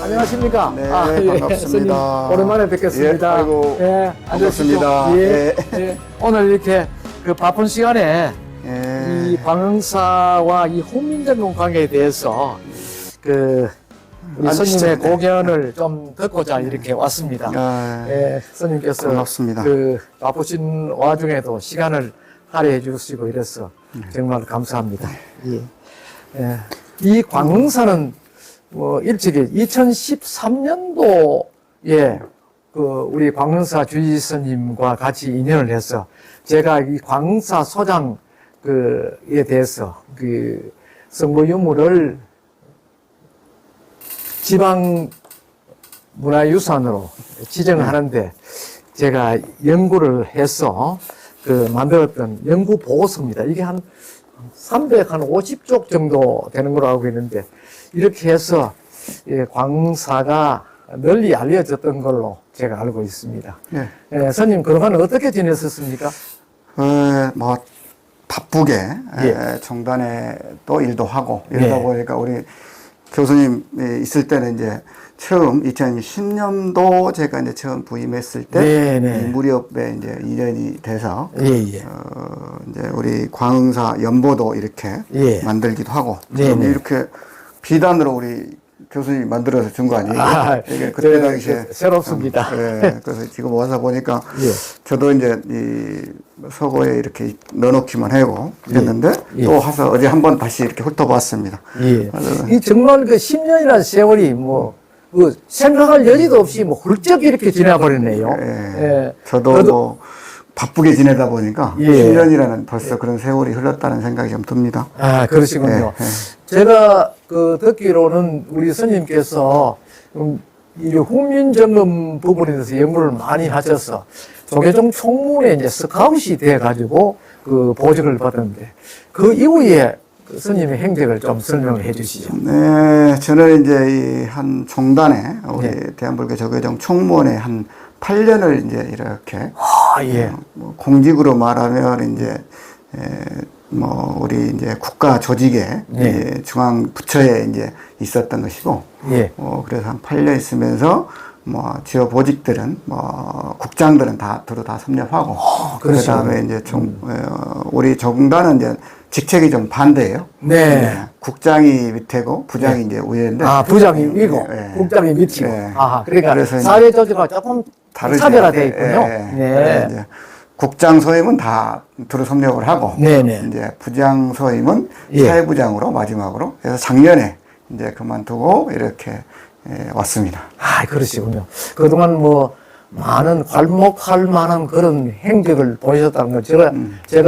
안녕하십니까? 네, 예, 반갑습니다. 스님, 오랜만에 뵙겠습니다. 예, 아이고, 예, 반갑습니다. 앉으십시오. 예, 예. 예. 오늘 이렇게 그 바쁜 시간에 예. 이 광흥사와 이 훈민정음 관계에 대해서 그 우리 앉으시죠. 스님의 고견을 좀 듣고자 이렇게 왔습니다. 아, 예, 스님께서 반갑습니다. 그 바쁘신 와중에도 시간을 할애해 주시고 이래서 정말 감사합니다. 예. 예. 이 광흥사는 뭐 일찍이 2013년도에 그 우리 광흥사 주지 스님과 같이 인연을 해서 제가 이 광흥사 소장 그에 대해서 그 성모 유물을 지방 문화유산으로 지정하는데 제가 연구를 해서 그 만들었던 연구 보고서입니다. 이게 한 350쪽 정도 되는 걸로 알고 있는데 이렇게 해서 광흥사가 널리 알려졌던 걸로 제가 알고 있습니다. 예. 스님 그동안 어떻게 지냈었습니까? 뭐 바쁘게 예. 정단에 또 일도 하고 이러다 네. 보니까 우리 교수님이 있을 때는 이제 처음 2010년도 제가 이제 처음 부임했을 때 네, 네. 이 무렵에 이제 인연이 돼서 예, 예. 이제 우리 광흥사 연보도 이렇게 예. 만들기도 하고 네, 네. 이렇게 비단으로 우리 교수님이 만들어서 준 거 아니에요? 이게 그때 저, 당시에 새롭습니다. 예, 그래서 지금 와서 보니까 예. 저도 이제 이 서고에 이렇게 넣어놓기만 하고 그랬는데 예. 또 와서 어제 한번 다시 이렇게 훑어봤습니다. 예. 맞아요. 이 정말 그 10년이라는 세월이 그 생각할 여지도 없이 훌쩍 이렇게 지나버리네요. 예. 저도 뭐 바쁘게 지내다 보니까 예. 10년이라는 벌써 그런 세월이 흘렀다는 생각이 좀 듭니다. 아, 그러시군요. 예, 예. 제가 그 듣기로는 우리 스님께서 이 훈민정음 부분에 대해서 연구를 많이 하셔서 조계종 총무에 이제 스카웃이 돼가지고 그 보직을 받았는데 그 이후에 그 스님의 행적을 좀 설명을 해 주시죠. 네, 저는 이제 이 한 종단에 우리 네. 대한불교 조계종 총무원에 한 8년을 이제 이렇게 아, 예. 뭐 공직으로 말하면 이제 뭐 우리 이제 국가 조직에 네. 이제 중앙 부처에 이제 있었던 것이고, 예. 그래서 한 8년 있으면서 뭐 지역 보직들은 뭐 국장들은 다 두루 다 섭렵하고, 그다음에 이제 우리 종단은 이제 직책이 좀 반대예요. 네. 국장이 밑에고 부장이 이제 위인데. 아, 부장이 위고, 예. 국장이 밑이고. 예. 아, 그러니까 그래서 사회 조직과 조금 다르죠. 차별화되어 있군요. 그래서 이제 국장 소임은 다 두루 섭렵을 하고, 네네. 이제 부장 소임은 예. 사회부장으로 마지막으로 그래서 작년에 이제 그만두고 이렇게 왔습니다. 아, 그러시군요. 그동안 많은 괄목할 만한 그런 행적을 보이셨다는 걸 제가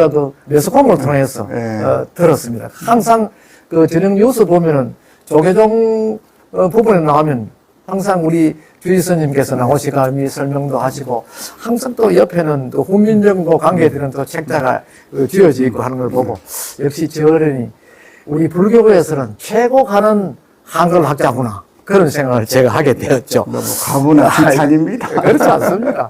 그 매스컴을 통해서 예. 들었습니다. 항상 그 전형 뉴스 보면은 조계종 부분에 나오면 항상 우리 주지스님께서 나오시가미 설명도 하시고 항상 또 옆에는 또 훈민정음과 관계되는 또 책자가 쥐어져 있고 하는 걸 보고 역시 저 어른이 우리 불교에서는 최고 가는 한글 학자구나. 그런 생각을 제가 하게 되었죠. 너무 가분한 칭찬입니다. 그렇지 않습니까?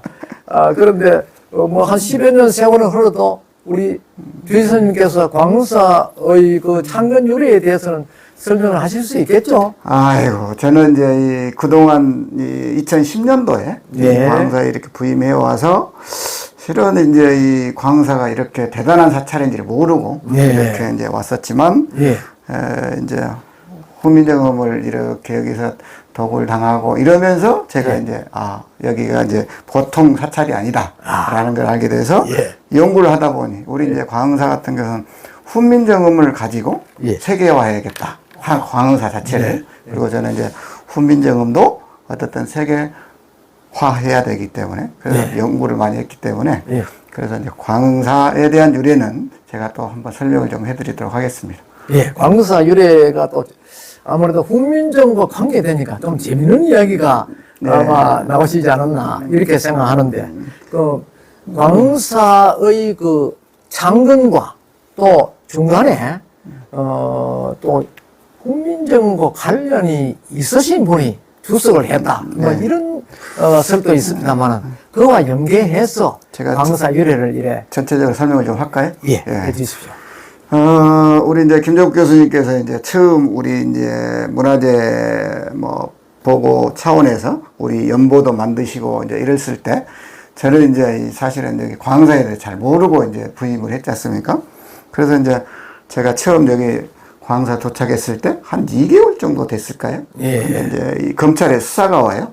그런데 한 10여 년 세월은 흘러도 우리 주지스님께서 광흥사의 그 창건 유래에 대해서는 설명을 하실 수 있겠죠? 아이고, 저는 이제 그동안 2010년도에 예. 광흥사에 이렇게 부임해 와서 실은 이제 이 광흥사가 이렇게 대단한 사찰인지를 모르고 예. 이렇게 이제 왔었지만 예. 이제 훈민정음을 이렇게 여기서 덕을 당하고 이러면서 제가 예. 이제 여기가 이제 보통 사찰이 아니다라는 걸 알게 돼서 예. 연구를 하다 보니 우리 이제 광흥사 같은 것은 훈민정음을 가지고 예. 세계화해야겠다. 광흥사 자체를. 네. 그리고 저는 이제 훈민정음도 어떻든 세계화해야 되기 때문에 그래서 네. 연구를 많이 했기 때문에 예. 그래서 이제 광흥사에 대한 유래는 제가 또 한번 설명을 좀 해드리도록 하겠습니다. 예, 광흥사 유래가 또 아무래도 훈민정음과 관계되니까 좀 재밌는 이야기가 아마 나오시지 않았나 이렇게 생각하는데 그 광흥사의 그 창건과 또 중간에 또 훈민정음과 관련이 있으신 분이 주석을 했다. 이런 설도 있습니다만은 그와 연계해서 제가 광흥사 유래를 이래 전체적으로 설명을 좀 할까요? 예, 해주십시오. 우리 이제 김정국 교수님께서 이제 처음 우리 이제 문화재 뭐 보고 차원에서 우리 연보도 만드시고 이제 이랬을 때 저는 이제 사실은 여기 광사에 대해 잘 모르고 이제 부임을 했지 않습니까? 그래서 이제 제가 처음 여기 광사 도착했을 때 한 2개월 정도 됐을까요? 예. 근데 이제 이 검찰에 수사가 와요.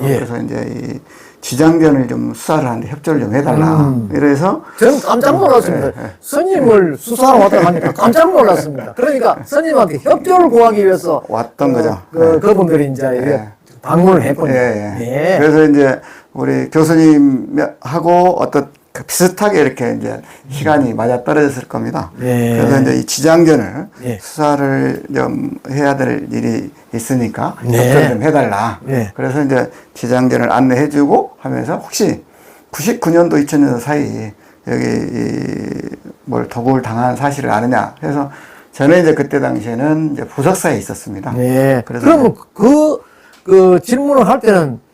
예. 그래서 이제 이 지장전을 좀 수사를 하는데 협조를 좀 해달라. 이래서 저는 깜짝 놀랐습니다. 스님을 수사하러 왔다고 하니까 깜짝 놀랐습니다. 그러니까 스님한테 협조를 구하기 위해서 왔던 거죠. 그분들이 이제 예. 방문을 했군요. 예. 그래서 이제 우리 교수님하고 어떤 그 비슷하게 이렇게 이제 시간이 맞아 떨어졌을 겁니다. 예. 그래서 이제 이 지장전을 예. 수사를 좀 해야 될 일이 있으니까 네. 협조 좀 해달라. 예. 그래서 이제 지장전을 안내해주고 하면서 혹시 99년도 2000년도 사이 여기 뭘 도굴 당한 사실을 아느냐 해서 저는 이제 그때 당시에는 이제 부석사에 있었습니다. 네. 그래서 그러면 그 질문을 할 때는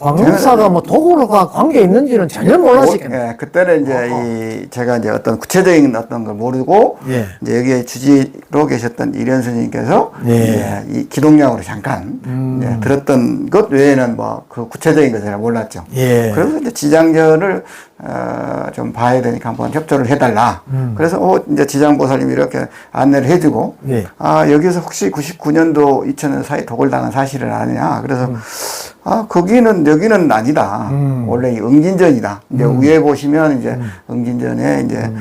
광사가 뭐 도구로가 관계 있는지는 전혀 몰랐겠네요. 예, 그때는 이제 제가 이제 어떤 구체적인 어떤 걸 모르고 예. 이제 여기에 주지로 계셨던 이련 스님께서 예. 이제 이 기동량으로 잠깐 이제 들었던 것 외에는 뭐 그 구체적인 것을 잘 몰랐죠. 예. 그래서 이제 지장전을 좀 봐야 되니까 한번 협조를 해달라. 그래서 이제 지장보살님이 이렇게 안내를 해주고 예. 여기서 혹시 99년도 2000년 사이 도굴당한 사실을 아느냐. 그래서 여기는 아니다. 원래 이 응진전이다. 이제 위에 보시면 이제 응진전에 이제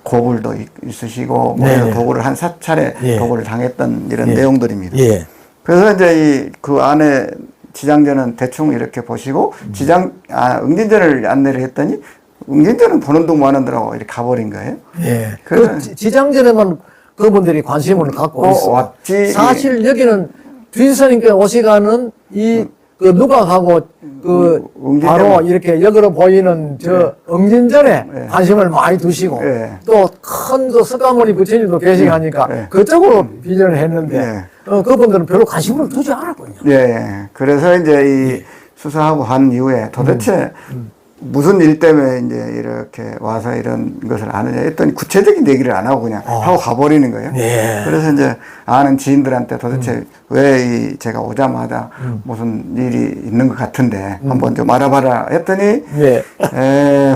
고불도 있으시고 뭐 네. 도굴을 한 4차례 예. 도굴을 당했던 이런 예. 내용들입니다. 예. 그래서 이제 그 안에 지장전은 대충 이렇게 보시고 응진전을 안내를 했더니 응진전은 보는 둥 마는 둥하고 이렇게 가버린 거예요. 예. 그래서 그 지장전에만 그분들이 관심을 갖고 있어. 왔지. 사실 여기는 주지스님께 오시가는 그 누각하고 응진전. 바로 이렇게 여기로 보이는 저 응진전에 네. 관심을 많이 두시고 네. 또 큰 석가모니 부처님도 계시고 하니까 네. 그쪽으로 비전을 했는데 네. 그분들은 별로 관심을 두지 않았군요. 예. 그래서 이제 이 수사하고 한 이후에 도대체 무슨 일 때문에 이제 이렇게 와서 이런 것을 아느냐 했더니 구체적인 얘기를 안 하고 그냥 하고 가버리는 거예요. 네. 그래서 이제 아는 지인들한테 도대체 왜 제가 오자마자 무슨 일이 있는 것 같은데 한번 좀 알아봐라 했더니 예.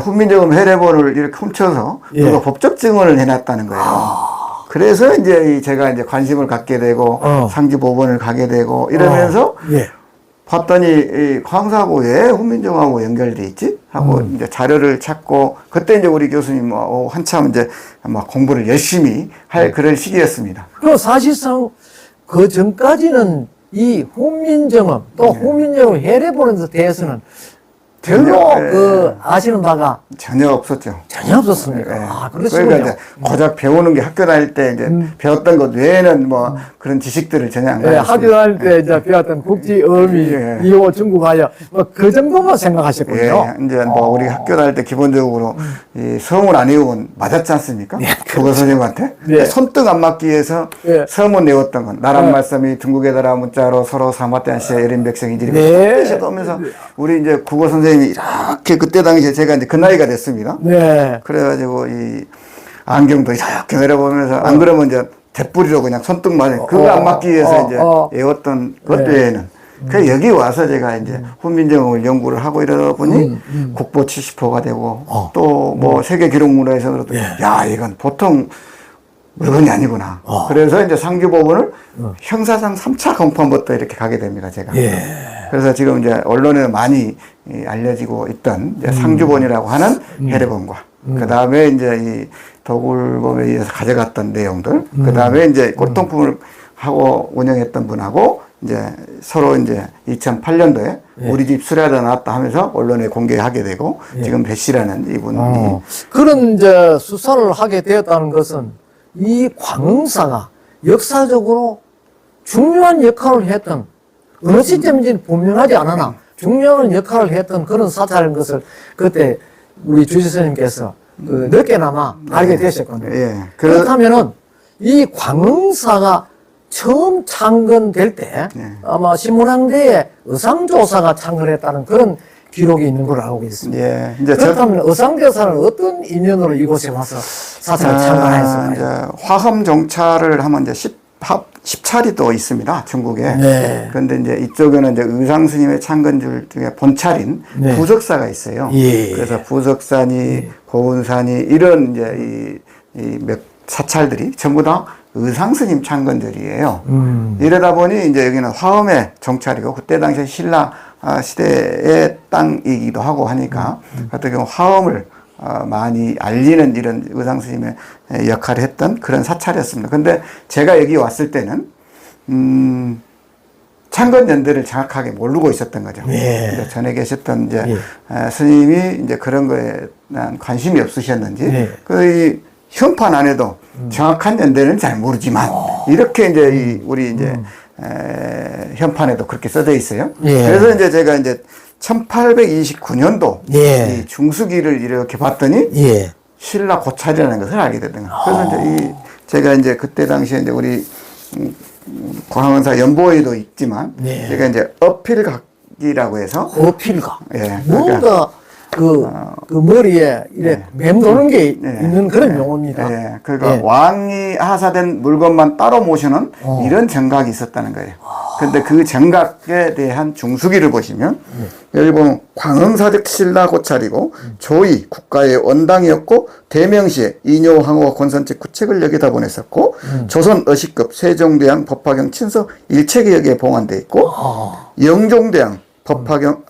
훈민정음 해례본을 이렇게 훔쳐서 예. 누가 법적 증언을 해놨다는 거예요. 그래서 이제 제가 이제 관심을 갖게 되고 상지법원을 가게 되고 이러면서 예. 봤더니 이 광사하고 왜 훈민정음하고 연결돼 있지? 하고 이제 자료를 찾고 그때 이제 우리 교수님 한참 이제 막 공부를 열심히 할 그런 시기였습니다. 그리고 사실상 그 전까지는 이 훈민정음 또 훈민정음 해례 보는 데 대해서는 별로 전혀, 아시는 바가 전혀 없었죠. 전혀 없었습니까? 예. 그렇군요. 그러니까 이제 고작 배우는 게 학교 다닐 때 이제 배웠던 것 외에는 뭐 그런 지식들을 전혀 안 예, 가졌습니다. 학교 다닐 때 이제 배웠던 국지, 어미, 예. 이호, 중국하여 뭐 그 정도만 생각하셨군요. 예, 이제 뭐 우리 학교 다닐 때 기본적으로 이 성을 안 외우면 맞았지 않습니까? 국어 선생님한테 예. 손등 안 맞기 위해서 예. 성은 외웠던 건 나란 예. 말씀이 중국에다라 문자로 서로 사마대한시에 여린 백성이지리 네. 하면서 우리 이제 국어 선생님이 이렇게 그때 당시에 제가 이제 그 나이가 됐습니다. 네. 그래가지고 이 안경도 이렇게 내려보면서 안 그러면 이제 대뿌리로 그냥 손등 맞아 그거 안 맞기 위해서 이제 외웠던 것 네. 외에는 그 여기 와서 제가 이제 훈민정음을 연구를 하고 이러다 보니 국보 70호가 되고 또 뭐 세계 기록문화에서도 야 이건 보통 물건이 아니구나. 그래서 이제 상규법원을 형사상 3차 공판부터 이렇게 가게 됩니다, 제가. 예. 그래서 지금 이제 언론에 많이 알려지고 있던 이제 상규본이라고 하는 해례본과 그 다음에 이제 이 도굴범에 의해서 가져갔던 내용들, 그 다음에 이제 골동품을 하고 운영했던 분하고 이제 서로 이제 2008년도에 우리 집 수레하다 나왔다 하면서 언론에 공개하게 되고 지금 배 씨라는 이분이 그런 이제 수사를 하게 되었다는 것은 이 광흥사가 역사적으로 중요한 역할을 했던 어느 시점인지 분명하지 않으나 중요한 역할을 했던 그런 사찰인 것을 그때 우리 주지스님께서 그 늦게나마 알게 되셨거든요. 예. 그렇다면은 이 광흥사가 처음 창건될 때 아마 신문왕대에 의상조사가 창건했다는 그런 기록이 있는 걸로 알고 있습니다. 예. 이제 그렇다면 의상조사는 어떤 인연으로 이곳에 와서 사찰을 창건했을까요? 이제 화엄 정찰을 하면 이제 합10차리 또 있습니다. 중국에. 네. 그런데 이제 이쪽에는 이제 의상 스님의 창건줄 중에 본찰인 네. 부석사가 있어요. 예. 그래서 부석산이 고운산이 이런 이제 몇 사찰들이 전부 다 의상 스님 창건줄이에요. 이러다 보니 이제 여기는 화엄의 정찰이고 그때 당시에 신라 시대의 땅이기도 하고 하니까 어떻게 보면 화엄을 많이 알리는 이런 의상 스님의 역할을 했던 그런 사찰이었습니다. 근데 제가 여기 왔을 때는 창건 연대를 정확하게 모르고 있었던 거죠. 예. 전에 계셨던 이제 스님이 이제 그런 거에 대한 관심이 없으셨는지 그 현판 안에도 정확한 연대는 잘 모르지만 이렇게 이제 우리 이제 현판에도 그렇게 써져 있어요. 그래서 이제 제가 이제 1829년도 이 중수기를 이렇게 봤더니 신라 고찰이라는 것을 알게 됐던 거예요. 그래서 이제 제가 이제 그때 당시에 이제 우리 광원사 연보에도 있지만 제가 이제 어필각이라고 해서 어필각. 예, 뭔가 그 머리에 이래 맴도는 게 있는 그런 용어입니다. 예, 그러니까 왕이 하사된 물건만 따로 모시는 이런 정각이 있었다는 거예요. 근데 그 정각에 대한 중수기를 보시면 여기 보면 광흥사적 신라 고찰이고 조이 국가의 원당이었고 대명시에 이뇨황후 권선책 구책을 여기다 보냈었고 조선 어시급 세종대왕 법화경 친서 일책이 여기에 봉안되어 있고 영종대왕 법화경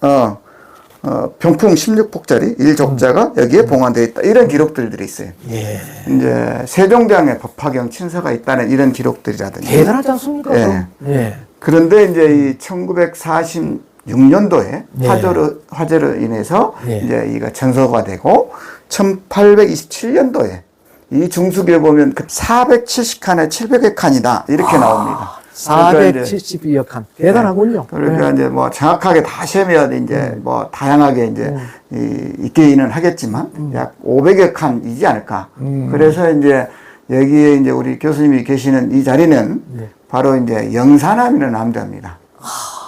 병풍 16폭짜리 1족자가 여기에 봉안되어 있다. 이런 기록들이 있어요. 이제 세종대왕의 법화경 친서가 있다는 이런 기록들이라든지. 대단하지 않습니까? 그런데 이제 이 1946년도에 화재로 인해서 이제 이거 전소가 되고 1827년도에 이 중수기를 보면 그 470칸에 700여 칸이다. 이렇게 나옵니다. 472여 칸. 대단하군요. 그러니까 이제 뭐 정확하게 다 세면 이제 뭐 다양하게 이제 있기는 하겠지만 약 500여 칸이지 않을까. 그래서 이제 여기에 이제 우리 교수님이 계시는 이 자리는 바로 이제 영산암이라는 남자입니다.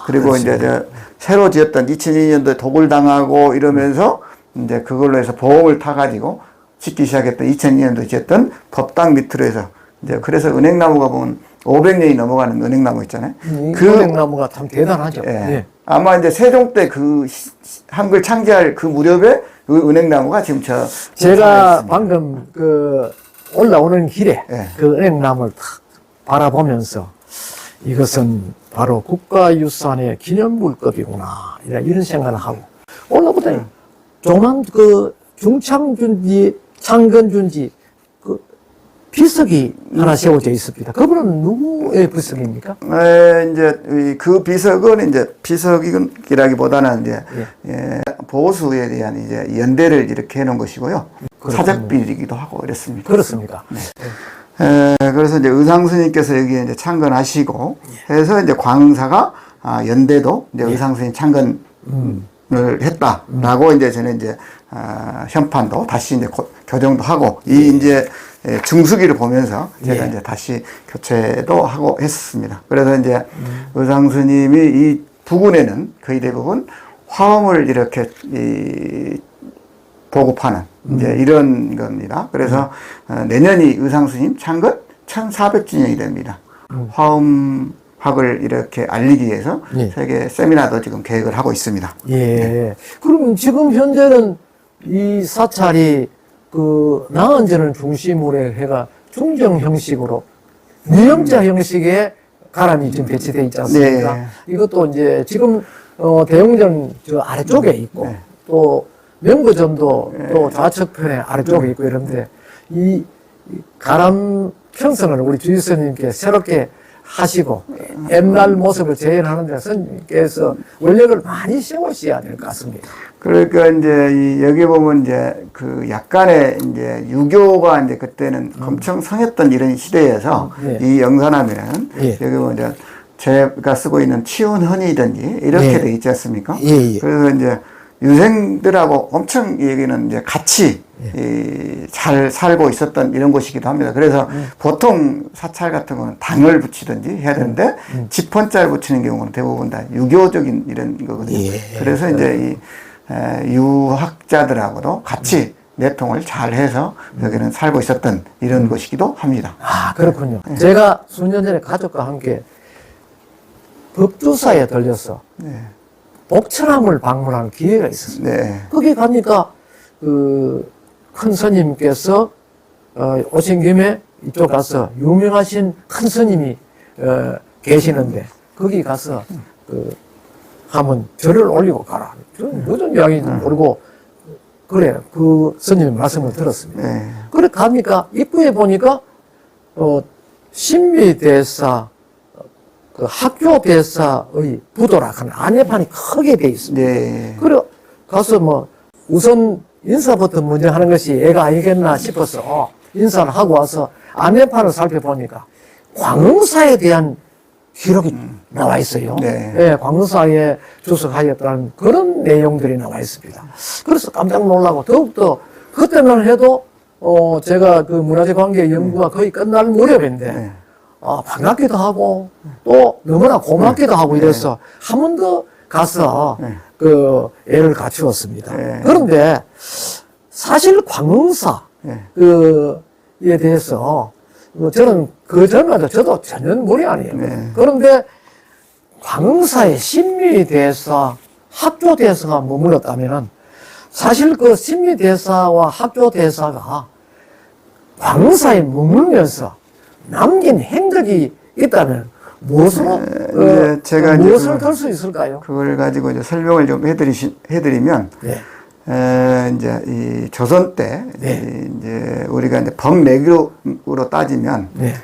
그리고 그렇죠. 이제 저 새로 지었던 2002년도에 도굴당하고 이러면서 이제 그걸로 해서 보험을 타가지고 짓기 시작했던 2002년도에 지었던 법당 밑으로 해서 이제 그래서 은행나무가 보면 500년이 넘어가는 은행나무 있잖아요. 그 은행나무가 참 대단하죠. 아마 이제 세종 때 그 한글 창제할 그 무렵에 그 은행나무가 지금 제가 방금 그 올라오는 길에 그 은행나무를 탁 바라보면서 이것은 바로 국가유산의 기념물급이구나 이런 생각을 하고 올라보더니 조만 그 중창준지 창건준지 그 비석이 하나 세워져 있습니다. 그분은 누구의 비석입니까? 이제 그 비석은 이제 비석이라기보다는 이제 보수에 대한 이제 연대를 이렇게 해놓은 것이고요. 사적비이기도 하고 이랬습니다. 그렇습니다. 그래서 이제 의상스님께서 여기에 이제 창건하시고 해서 이제 광흥사가 연대도 이제 의상스님 창건을 했다라고 이제 저는 이제 현판도 다시 이제 교정도 하고 이 이제 중수기를 보면서 제가 이제 다시 교체도 하고 했습니다. 그래서 이제 의상스님이 이 부근에는 거의 대부분 화엄을 이렇게 보급하는 이제 이런 겁니다. 그래서 내년이 의상스님 창건 1400주년이 됩니다. 화엄학을 이렇게 알리기 위해서 세계 세미나도 지금 계획을 하고 있습니다. 그럼 지금 현재는 이 사찰이 그 나은전을 중심으로 해가 중정 형식으로 유형자 형식의 가람이 지금 배치되어 있지 않습니까? 이것도 이제 지금 대웅전 저 아래쪽에 있고 또 명거전도 또 좌측편에 아래쪽에 있고 이런데 이 가람 형성을 우리 주지스님께 새롭게 하시고 옛날 모습을 재현하는데 스님께서 원력을 많이 세우셔야 될 것 같습니다. 그러니까 이제 여기 보면 이제 그 약간의 이제 유교가 이제 그때는 엄청 성했던 이런 시대에서 이 영산하면 여기 보면 이제 제가 쓰고 있는 치운헌이든지 이렇게 돼 있지 않습니까? 그래서 이제 유생들하고 엄청 여기는 이제 같이 잘 살고 있었던 이런 곳이기도 합니다. 그래서 보통 사찰 같은 거는 당을 붙이든지 해야 되는데 지펀자를 붙이는 경우는 대부분 다 유교적인 이런 거거든요. 그래서 이제 이 유학자들하고도 같이 내통을 잘 해서 여기는 살고 있었던 이런 곳이기도 합니다. 아, 그렇군요. 제가 수년 전에 가족과 함께 법주사에 들려서 네. 복천함을 방문하는 기회가 있었습니다. 네. 거기 가니까 큰 스님께서 오신 김에 이쪽 가서 유명하신 큰 스님이 계시는데 거기 가서 하면 절을 올리고 가라. 저는 무슨 이야기인지 모르고 그래 그 스님의 말씀을 들었습니다. 네. 그래 가니까 입구에 보니까 신미대사 그 학교대사의 부도라 하는 안내판이 크게 돼 있습니다. 네. 그래 가서 뭐 우선 인사부터 먼저 하는 것이 애가 아니겠나 싶어서 인사를 하고 와서 안내판을 살펴보니까 광흥사에 대한 기록이 나와 있어요. 네. 예, 광흥사에 주석하였다는 그런 내용들이 나와 있습니다. 그래서 깜짝 놀라고 더욱더 그때만 해도 제가 그 문화재관계 연구가 거의 끝날 무렵인데 네. 반갑기도 하고 또 너무나 고맙기도 하고 이래서 한 번 더 가서 그 애를 갖추었습니다. 네. 그런데 사실 광흥사 네. 그에 대해서 저는 그 전마다 저도 전혀 몰이 아니에요. 네. 그런데 광흥사의 신미대사, 학조대사가 머물렀다면은 사실 그 신미대사와 학조대사가 광흥사에 머물면서 남긴 행적이 있다면 무엇으로 이제 제가 이제 무엇을 들 수 있을까요? 그걸 가지고 이제 설명을 좀 해드리면, 네. 이제 이 조선 때, 네. 이제 우리가 이제 법내기로 따지면, 네.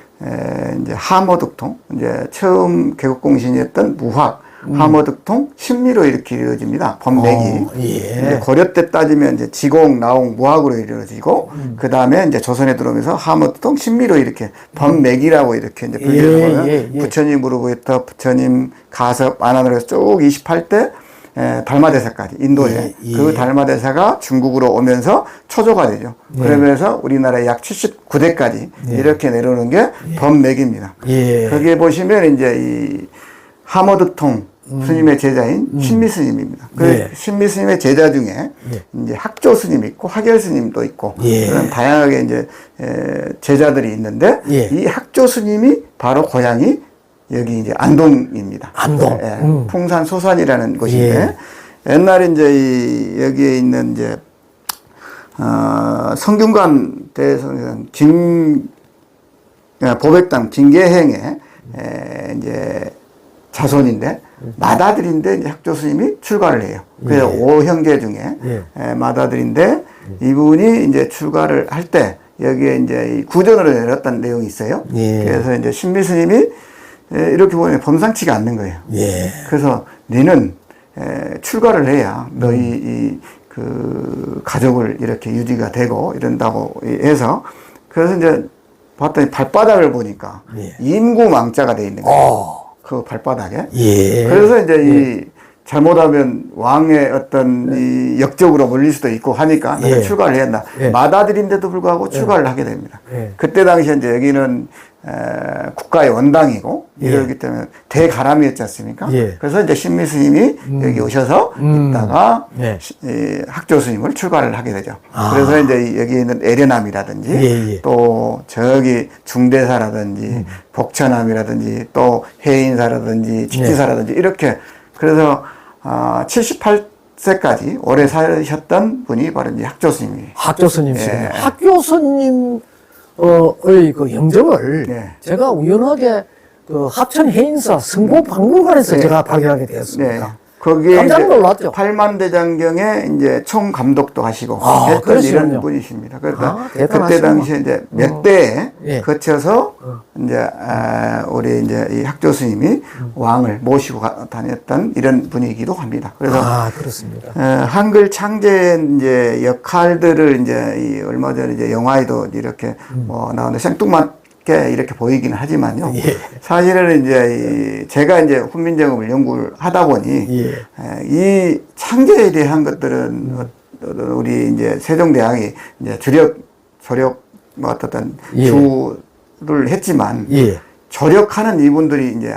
이제 하모득통, 이제 처음 개국공신이었던 무학, 하모득통, 신미로 이렇게 이루어집니다. 법내기. 예. 이제 고려 때 따지면 이제 지공, 나홍, 무학으로 이루어지고, 그 다음에 이제 조선에 들어오면서 하모득통, 신미로 이렇게 법내기라고 이렇게 이제 분류를 하면 예. 부처님으로부터 부처님 가섭 안안으로 해서 쭉 28대 달마대사까지 인도에 그 달마대사가 중국으로 오면서 초조가 되죠. 그러면서 우리나라에 약 79대까지 이렇게 내려오는 게 법내기입니다. 예. 거기에 보시면 이제 이 하모득통 스님의 제자인 신미 스님입니다. 그 예. 신미 스님의 제자 중에 이제 학조 스님 있고 화결 스님도 있고 예. 그런 다양하게 이제 제자들이 있는데 예. 이 학조 스님이 바로 고향이 여기 이제 안동입니다. 안동. 풍산 소산이라는 곳인데 옛날에 이제 여기에 있는 이제 성균관 대에서는 보백당 김계행의 이제 자손인데 맏아들인데 이제 학조 스님이 출가를 해요. 그래서 오형제 중에 맏아들인데 이분이 이제 출가를 할 때 여기에 이제 이 구전으로 내렸다는 내용이 있어요. 그래서 이제 신미 스님이 이렇게 보면 범상치가 않는 거예요. 그래서 너는 출가를 해야 너희 그 가족을 이렇게 유지가 되고 이런다고 해서 그래서 이제 봤더니 발바닥을 보니까 임구망자가 돼 있는 거예요. 그 발바닥에. 그래서 이제 이 잘못하면 왕의 어떤 이 역적으로 몰릴 수도 있고 하니까 출가를 해야 한다. 맏아들인데도 불구하고 출가를 하게 됩니다. 그때 당시에 이제 여기는 국가의 원당이고 이러기 때문에 대가람이었지 않습니까? 그래서 이제 신미 스님이 여기 오셔서 있다가 학조 스님을 출가를 하게 되죠. 그래서 이제 여기 있는 에레남이라든지 또 저기 중대사라든지 복천함이라든지 또 해인사라든지 직지사라든지 이렇게 그래서 78세까지 오래 사셨던 분이 바로 이제 학조 스님이에요. 학조 스님이시군요. 학조 스님 의 그 영정을 제가 우연하게 그 합천 해인사 승보박물관에서 제가 발견하게 되었습니다. 거기에 깜짝 놀랐죠. 팔만대장경에 이제 총감독도 하시고 했던 그러시군요. 이런 분이십니다. 그러니까 대단하시구나. 그때 당시에 이제 몇 대에 거쳐서 이제 우리 이제 이 학조 스님이 왕을 모시고 다녔던 이런 분이기도 합니다. 그래서 그렇습니다. 한글 창제 이제 역할들을 이제 이 얼마 전에 이제 영화에도 이렇게 뭐 나오는데 생뚱맞게 이렇게 보이기는 하지만요. 사실은 이제 제가 이제 훈민정음을 연구를 하다 보니 이 창제에 대한 것들은 우리 이제 세종대왕이 이제 조력 뭐 어떤 주를 했지만 조력하는 이분들이 이제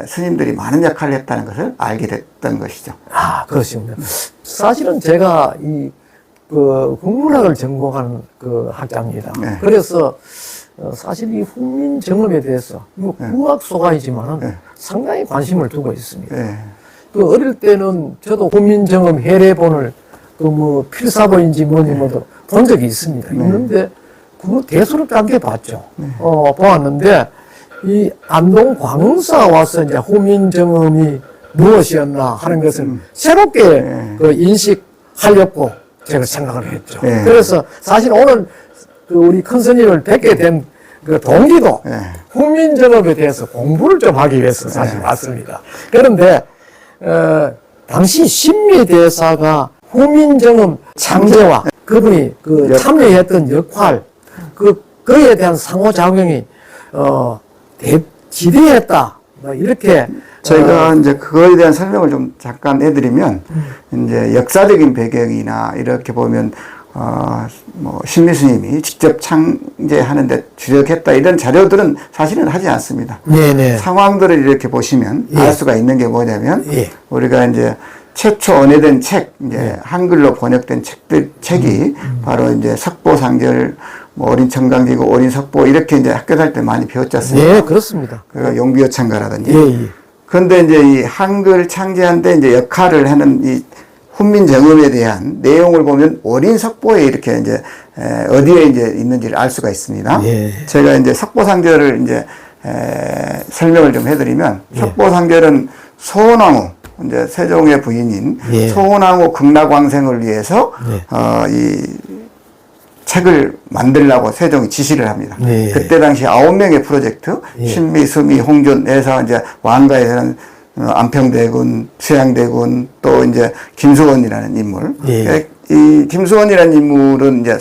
스님들이 많은 역할을 했다는 것을 알게 됐던 것이죠. 그렇군요. 사실은 제가 이 그 국문학을 전공한 그 학자입니다. 네. 그래서 사실 이 훈민정음에 대해서 뭐 국악 소가이지만은 네. 상당히 관심을 두고 있습니다. 예. 그 어릴 때는 저도 훈민정음 해례본을 그 뭐 필사본인지 뭐니 뭐도 본 적이 있습니다. 있는데 그거 대수롭지 않게 봤죠. 보았는데 이 안동 광흥사 와서 이제 훈민정음이 무엇이었나 하는 것을 새롭게 그 인식하려고 제가 생각을 했죠. 네. 그래서 사실 오늘 그 우리 큰 스님을 뵙게 된 그 동기도 훈민정음에 대해서 공부를 좀 하기 위해서 사실 왔습니다. 그런데 당시 신미대사가 훈민정음 창제와 그분이 그 참여했던 역할 그에 대한 상호작용이 지대했다. 뭐 이렇게 제가 이제 그거에 대한 설명을 좀 잠깐 해드리면, 이제 역사적인 배경이나 이렇게 보면, 뭐, 신미 스님이 직접 창제하는데 주력했다 이런 자료들은 사실은 하지 않습니다. 네네. 상황들을 이렇게 보시면 알 수가 있는 게 뭐냐면, 예. 우리가 이제 최초 언해된 책, 이제 한글로 번역된 책이 바로 이제 석보상절, 뭐 어린 청강지고 어린 석보 이렇게 이제 학교 다닐 때 많이 배웠지 않습니까? 네, 그렇습니다. 그러니까 용비어창가라든지. 예. 그런데 이제 이 한글 창제한데 이제 역할을 하는 이 훈민정음에 대한 내용을 보면 어린 석보에 이렇게 이제 어디에 이제 있는지를 알 수가 있습니다. 예. 제가 이제 석보상절을 이제 설명을 좀 해드리면 석보상절은 소원왕후 이제 세종의 부인인 소원왕후 극락왕생을 위해서 이 책을 만들라고 세종이 지시를 합니다. 그때 당시 9명의 프로젝트, 신미, 수미, 홍준에서 이제 왕가에서는 안평대군, 수양대군, 또 이제 김수원이라는 인물. 이 김수원이라는 인물은 이제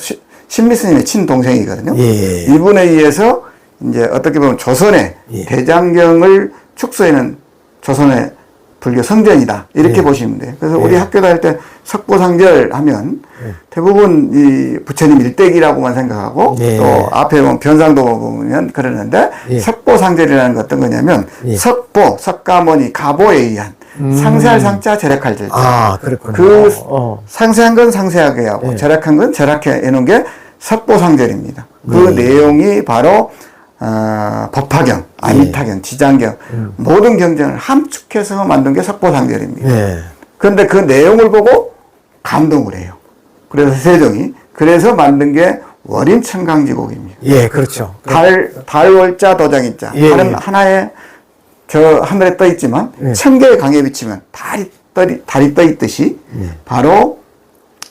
신미 스님의 친동생이거든요. 이분에 의해서 이제 어떻게 보면 조선의 대장경을 축소해는 조선의 불교 성전이다. 이렇게 보시면 돼요. 그래서 우리 학교 다닐 때 석보상절 하면 대부분 이 부처님 일대기라고만 생각하고 또 앞에 보면 변상도 보면 그러는데 석보상절이라는 건 어떤 거냐면 석보, 석가모니, 가보에 의한 상세할 상자, 절약할 절자. 아, 그렇군요. 그 상세한 건 상세하게 하고 절약한 건 절약해 해놓은 게 석보상절입니다. 그 내용이 바로 법화경, 아미타경, 지장경 모든 경전을 함축해서 만든 게 석보상절입니다. 그런데 그 내용을 보고 감동을 해요. 그래서 세종이 그래서 만든 게 월인청강지곡입니다. 예, 그렇죠. 달월자 도장인자 달은 하나에 저 하늘에 떠 있지만 1000개의 강에 비치면 달이 떠 있듯이 바로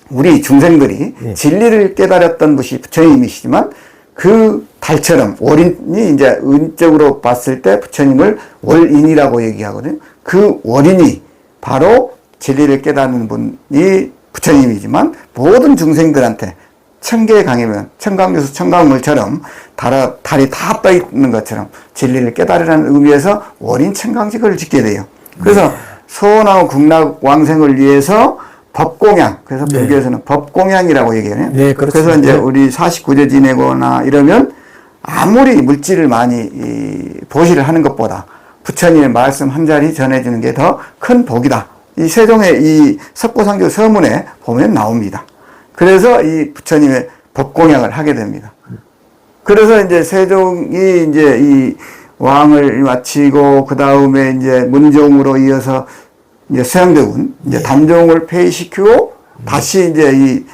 우리 중생들이 진리를 깨달았던 분이 부처님이시지만 그 달처럼 월인이 이제 은적으로 봤을 때 부처님을 월인이라고 얘기하거든요. 그 월인이 바로 진리를 깨닫는 분이 부처님이지만 모든 중생들한테 1000개의 강이면 청강유수 청강물처럼 달이 다 떠 있는 것처럼 진리를 깨달으라는 의미에서 월인 청강직을 짓게 돼요. 그래서 소원하고 극락왕생을 위해서 법공양, 그래서 불교에서는 법공양이라고 얘기해요. 그래서 이제 우리 49제 지내거나 이러면 아무리 물질을 많이 보시를 하는 것보다 부처님의 말씀 한 자리 전해주는 게 더 큰 복이다. 이 세종의 이 석보상절 서문에 보면 나옵니다. 그래서 이 부처님의 법공양을 하게 됩니다. 그래서 이제 세종이 이제 이 왕을 마치고 그 다음에 이제 문종으로 이어서 이제 수양대군, 이제 단종을 폐위시키고 다시 이제 이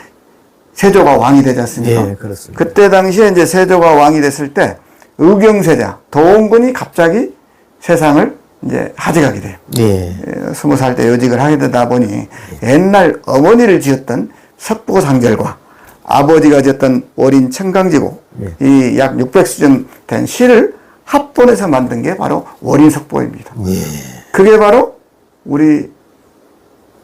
세조가 왕이 되지 않습니까? 그렇습니다. 그때 당시에 이제 세조가 왕이 됐을 때 의경세자, 도원군이 갑자기 세상을 이제 하직하게 돼요. 20살 때 요직을 하게 되다 보니 옛날 어머니를 지었던 석보상절과 아버지가 지었던 월인 청강지곡, 이 약 600수준 된 시를 합본해서 만든 게 바로 월인 석보입니다. 그게 바로 우리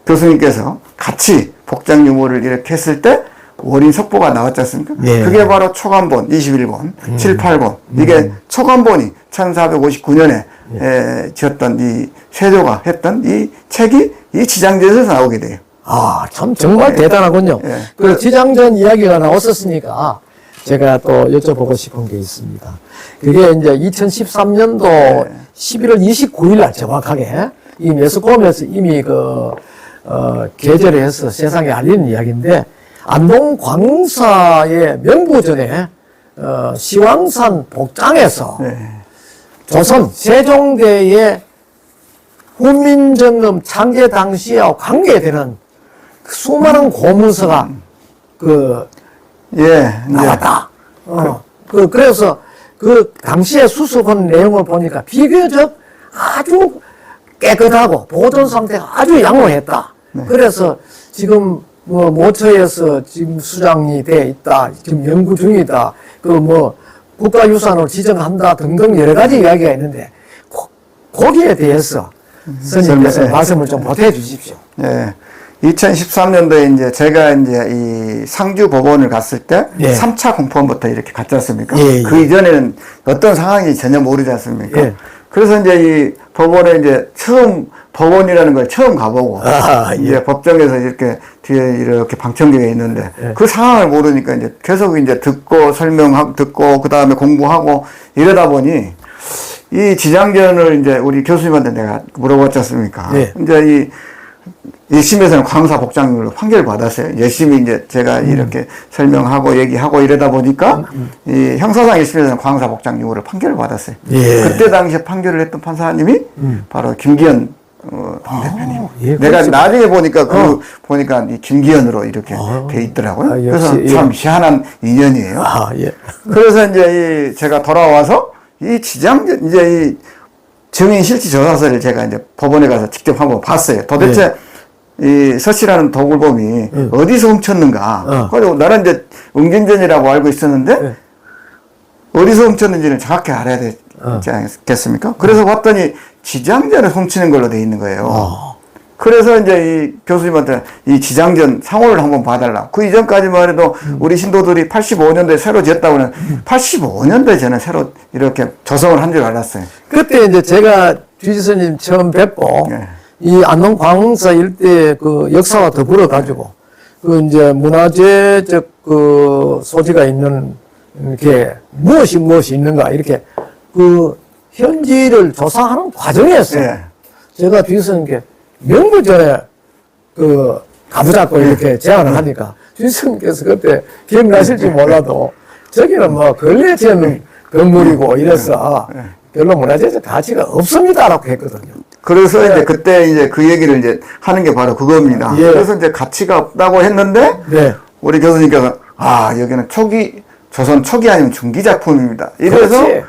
교수님께서 같이 복장 유무를 이렇게 했을 때 월인 석보가 나왔지 않습니까? 그게 바로 초간본 21권, 7, 8권. 이게 초간본이 1459년에 지었던 이 세조가 했던 이 책이 이 지장전에서 나오게 돼요. 아, 참 정말 대단하군요. 그 지장전 이야기가 나왔었으니까 제가 또 여쭤보고 싶은 게 있습니다. 그게 이제 2013년도 11월 29일 날 정확하게 이 매스컴에서 이미 개절을 해서 세상에 알리는 이야기인데 안동 광사의 명부전에 시황산 복장에서 네. 조선 세종대의 훈민정음 창제 당시와 관계되는 수많은 고문서가 예, 나왔다. 그래서 그 당시에 수습한 내용을 보니까 비교적 아주 깨끗하고 보존 상태가 아주 양호했다. 네. 그래서 지금 뭐 모처에서 지금 수장이 돼 있다. 지금 연구 중이다. 국가유산으로 지정한다 등등 여러 가지 이야기가 있는데 거기에 대해서 스님께서 네. 말씀을 좀 보태 주십시오. 예. 2013년도에 이제 제가 이제 이 상주 법원을 갔을 때 예. 3차 공포원부터 이렇게 갔지 않습니까? 예, 예. 그 이전에는 어떤 상황이 전혀 모르지 않습니까? 예. 그래서 이제 이 법원에 이제 처음 법원이라는 걸 처음 가보고 예. 이제 법정에서 이렇게 뒤에 이렇게 방청객이 있는데 예. 그 상황을 모르니까 이제 계속 이제 듣고 듣고 그 다음에 공부하고 이러다 보니 이 지장전을 이제 우리 교수님한테 내가 물어봤지 않습니까? 예. 이제 이 1심에서는 광사 복장으로 판결을 받았어요. 열심히 이제 제가 이렇게 설명하고 얘기하고 이러다 보니까 이 형사상 1심에서는 광사 복장 유무를 판결을 받았어요. 예. 그때 당시에 판결을 했던 판사님이 바로 김기현 당대표님. 예, 내가 그렇죠. 나중에 보니까 보니까 이 김기현으로 이렇게 돼 있더라고요. 역시, 그래서 예. 참 희한한 인연이에요. 예. 그래서 이제 제가 돌아와서 이 지장전 이제 이 증인 실질 조사서를 제가 이제 법원에 가서 직접 한번 봤어요. 도대체 이 서씨라는 도굴범이 어디서 훔쳤는가. 그리고 나는 이제 응진전이라고 알고 있었는데 어디서 훔쳤는지는 정확히 알아야 되지 않겠습니까? 그래서 봤더니 지장전을 훔치는 걸로 돼 있는 거예요. 그래서 이제 이 교수님한테 이 지장전 상호를 한번 봐달라. 그 이전까지만 해도 우리 신도들이 85년도에 새로 지었다고는 85년도에 저는 새로 이렇게 조성을 한 줄 알았어요. 그때 이제 제가 주지스님 처음 뵙고 네. 이 안동 광사 일대 그 역사와 더불어 가지고 그 이제 문화재적 그 소지가 있는 게 무엇이 있는가 이렇게 그 현지를 조사하는 과정에서 예. 제가 주지스님께 명부전에 가보자고 이렇게 제안을 하니까 주지스님께서 그때 기억나실지 몰라도 저기는 뭐 근래 지은 건물이고 이래서 별로 문화재적 가치가 없습니다라고 했거든요. 그래서 이제 그때 이제 그 얘기를 이제 하는 게 바로 그겁니다. 예. 그래서 이제 가치가 없다고 했는데 네. 우리 교수님께서 여기는 조선 초기 아니면 중기 작품입니다. 이래서 그렇지.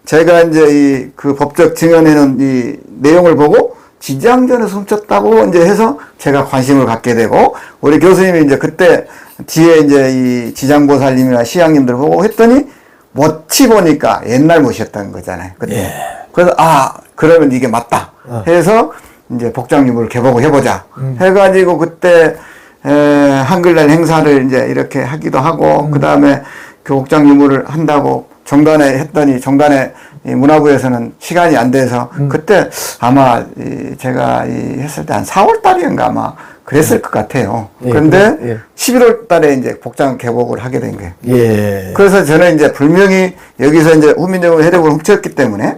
제가 이제 이 그 법적 증언에는 이 내용을 보고 지장전에서 훔쳤다고 이제 해서 제가 관심을 갖게 되고 우리 교수님이 이제 그때 뒤에 이제 이 지장보살님이나 시향님들 보고 했더니 못치 보니까 옛날 못이었던 거잖아요. 그때. 예. 그래서 그러면 이게 맞다 해서 이제 복장유물을 개복을 해보자 해가지고 그때 한글날 행사를 이제 이렇게 하기도 하고 그 다음에 그 복장유물을 한다고 정단에 했더니 정단에 이 문화부에서는 시간이 안 돼서 그때 아마 제가 했을 때 한 4월 달인가 아마 그랬을 것 같아요. 예, 그런데 11월 달에 이제 복장 개복을 하게 된 거예요. 예. 그래서 저는 이제 분명히 여기서 이제 훈민정음 회례본을 훔쳤기 때문에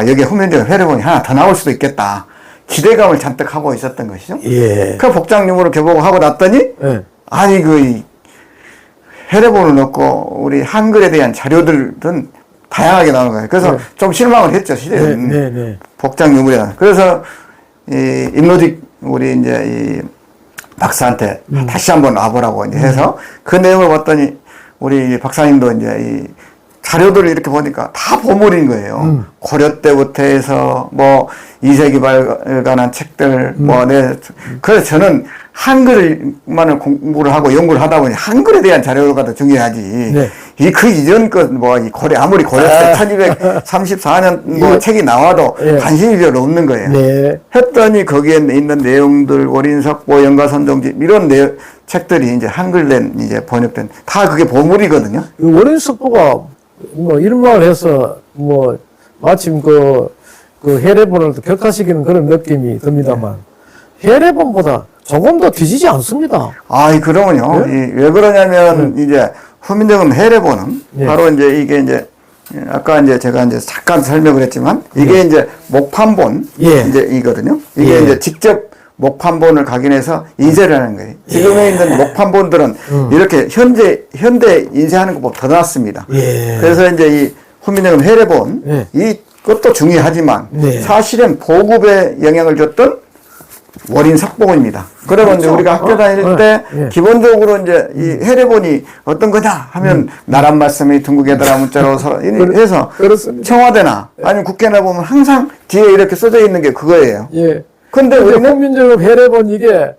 여기 훈민정음 회례본이 하나 더 나올 수도 있겠다. 기대감을 잔뜩 하고 있었던 것이죠. 예. 그 복장 유무를 개복을 하고 났더니 예. 이 회례본을 넣고 우리 한글에 대한 자료들은 다양하게 나오는 거예요. 그래서 좀 실망을 했죠, 실은. 네. 복장 유물이라. 그래서 임노직 우리 이제 이 박사한테 다시 한번 와보라고 이제 해서 그 내용을 봤더니 우리 박사님도 이제 이 자료들을 이렇게 보니까 다 보물인 거예요. 고려 때부터 해서 뭐 2세기 발간한 책들 그래서 저는 한글만을 공부를 하고 연구를 하다 보니 한글에 대한 자료가 더 중요하지. 네. 그 이전 이 고려 아무리 고려 때 1234년 책이 나와도 관심이 별로 없는 거예요. 네. 했더니 거기에 있는 내용들 월인석보 영가선종집 이런 책들이 이제 한글된 이제 번역된 다 그게 보물이거든요. 원인석보가 뭐 이런 말을 해서 뭐 마침 그 해례본을 격화시키는 그런 느낌이 듭니다만 해례본보다 조금 더 뒤지지 않습니다. 그러면요. 왜 그러냐면 이제 훈민정음 해례본은 바로 이제 이게 이제 아까 이제 제가 이제 잠깐 설명을 했지만 이게 이제 목판본 이제 이거든요. 이게 이제 직접 목판본을 각인해서 인쇄를 하는 거예요. 지금에 있는 목판본들은 이렇게 현대 인쇄하는 것보다 더 낫습니다. 예. 그래서 이제 이 훈민정음 해례본 예. 이것도 중요하지만 네. 사실은 보급에 영향을 줬던 월인 석봉입니다. 그러면 이제 그렇죠. 우리가 학교 다닐 때 예. 기본적으로 이제 이 해례본이 어떤 거냐 하면 나란 말씀이 둥국에다라 문자로 해서 그렇습니다. 청와대나 아니면 국회나 보면 항상 뒤에 이렇게 써져 있는 게 그거예요. 예. 근데 우리 우리는 국민정음 해례본 이게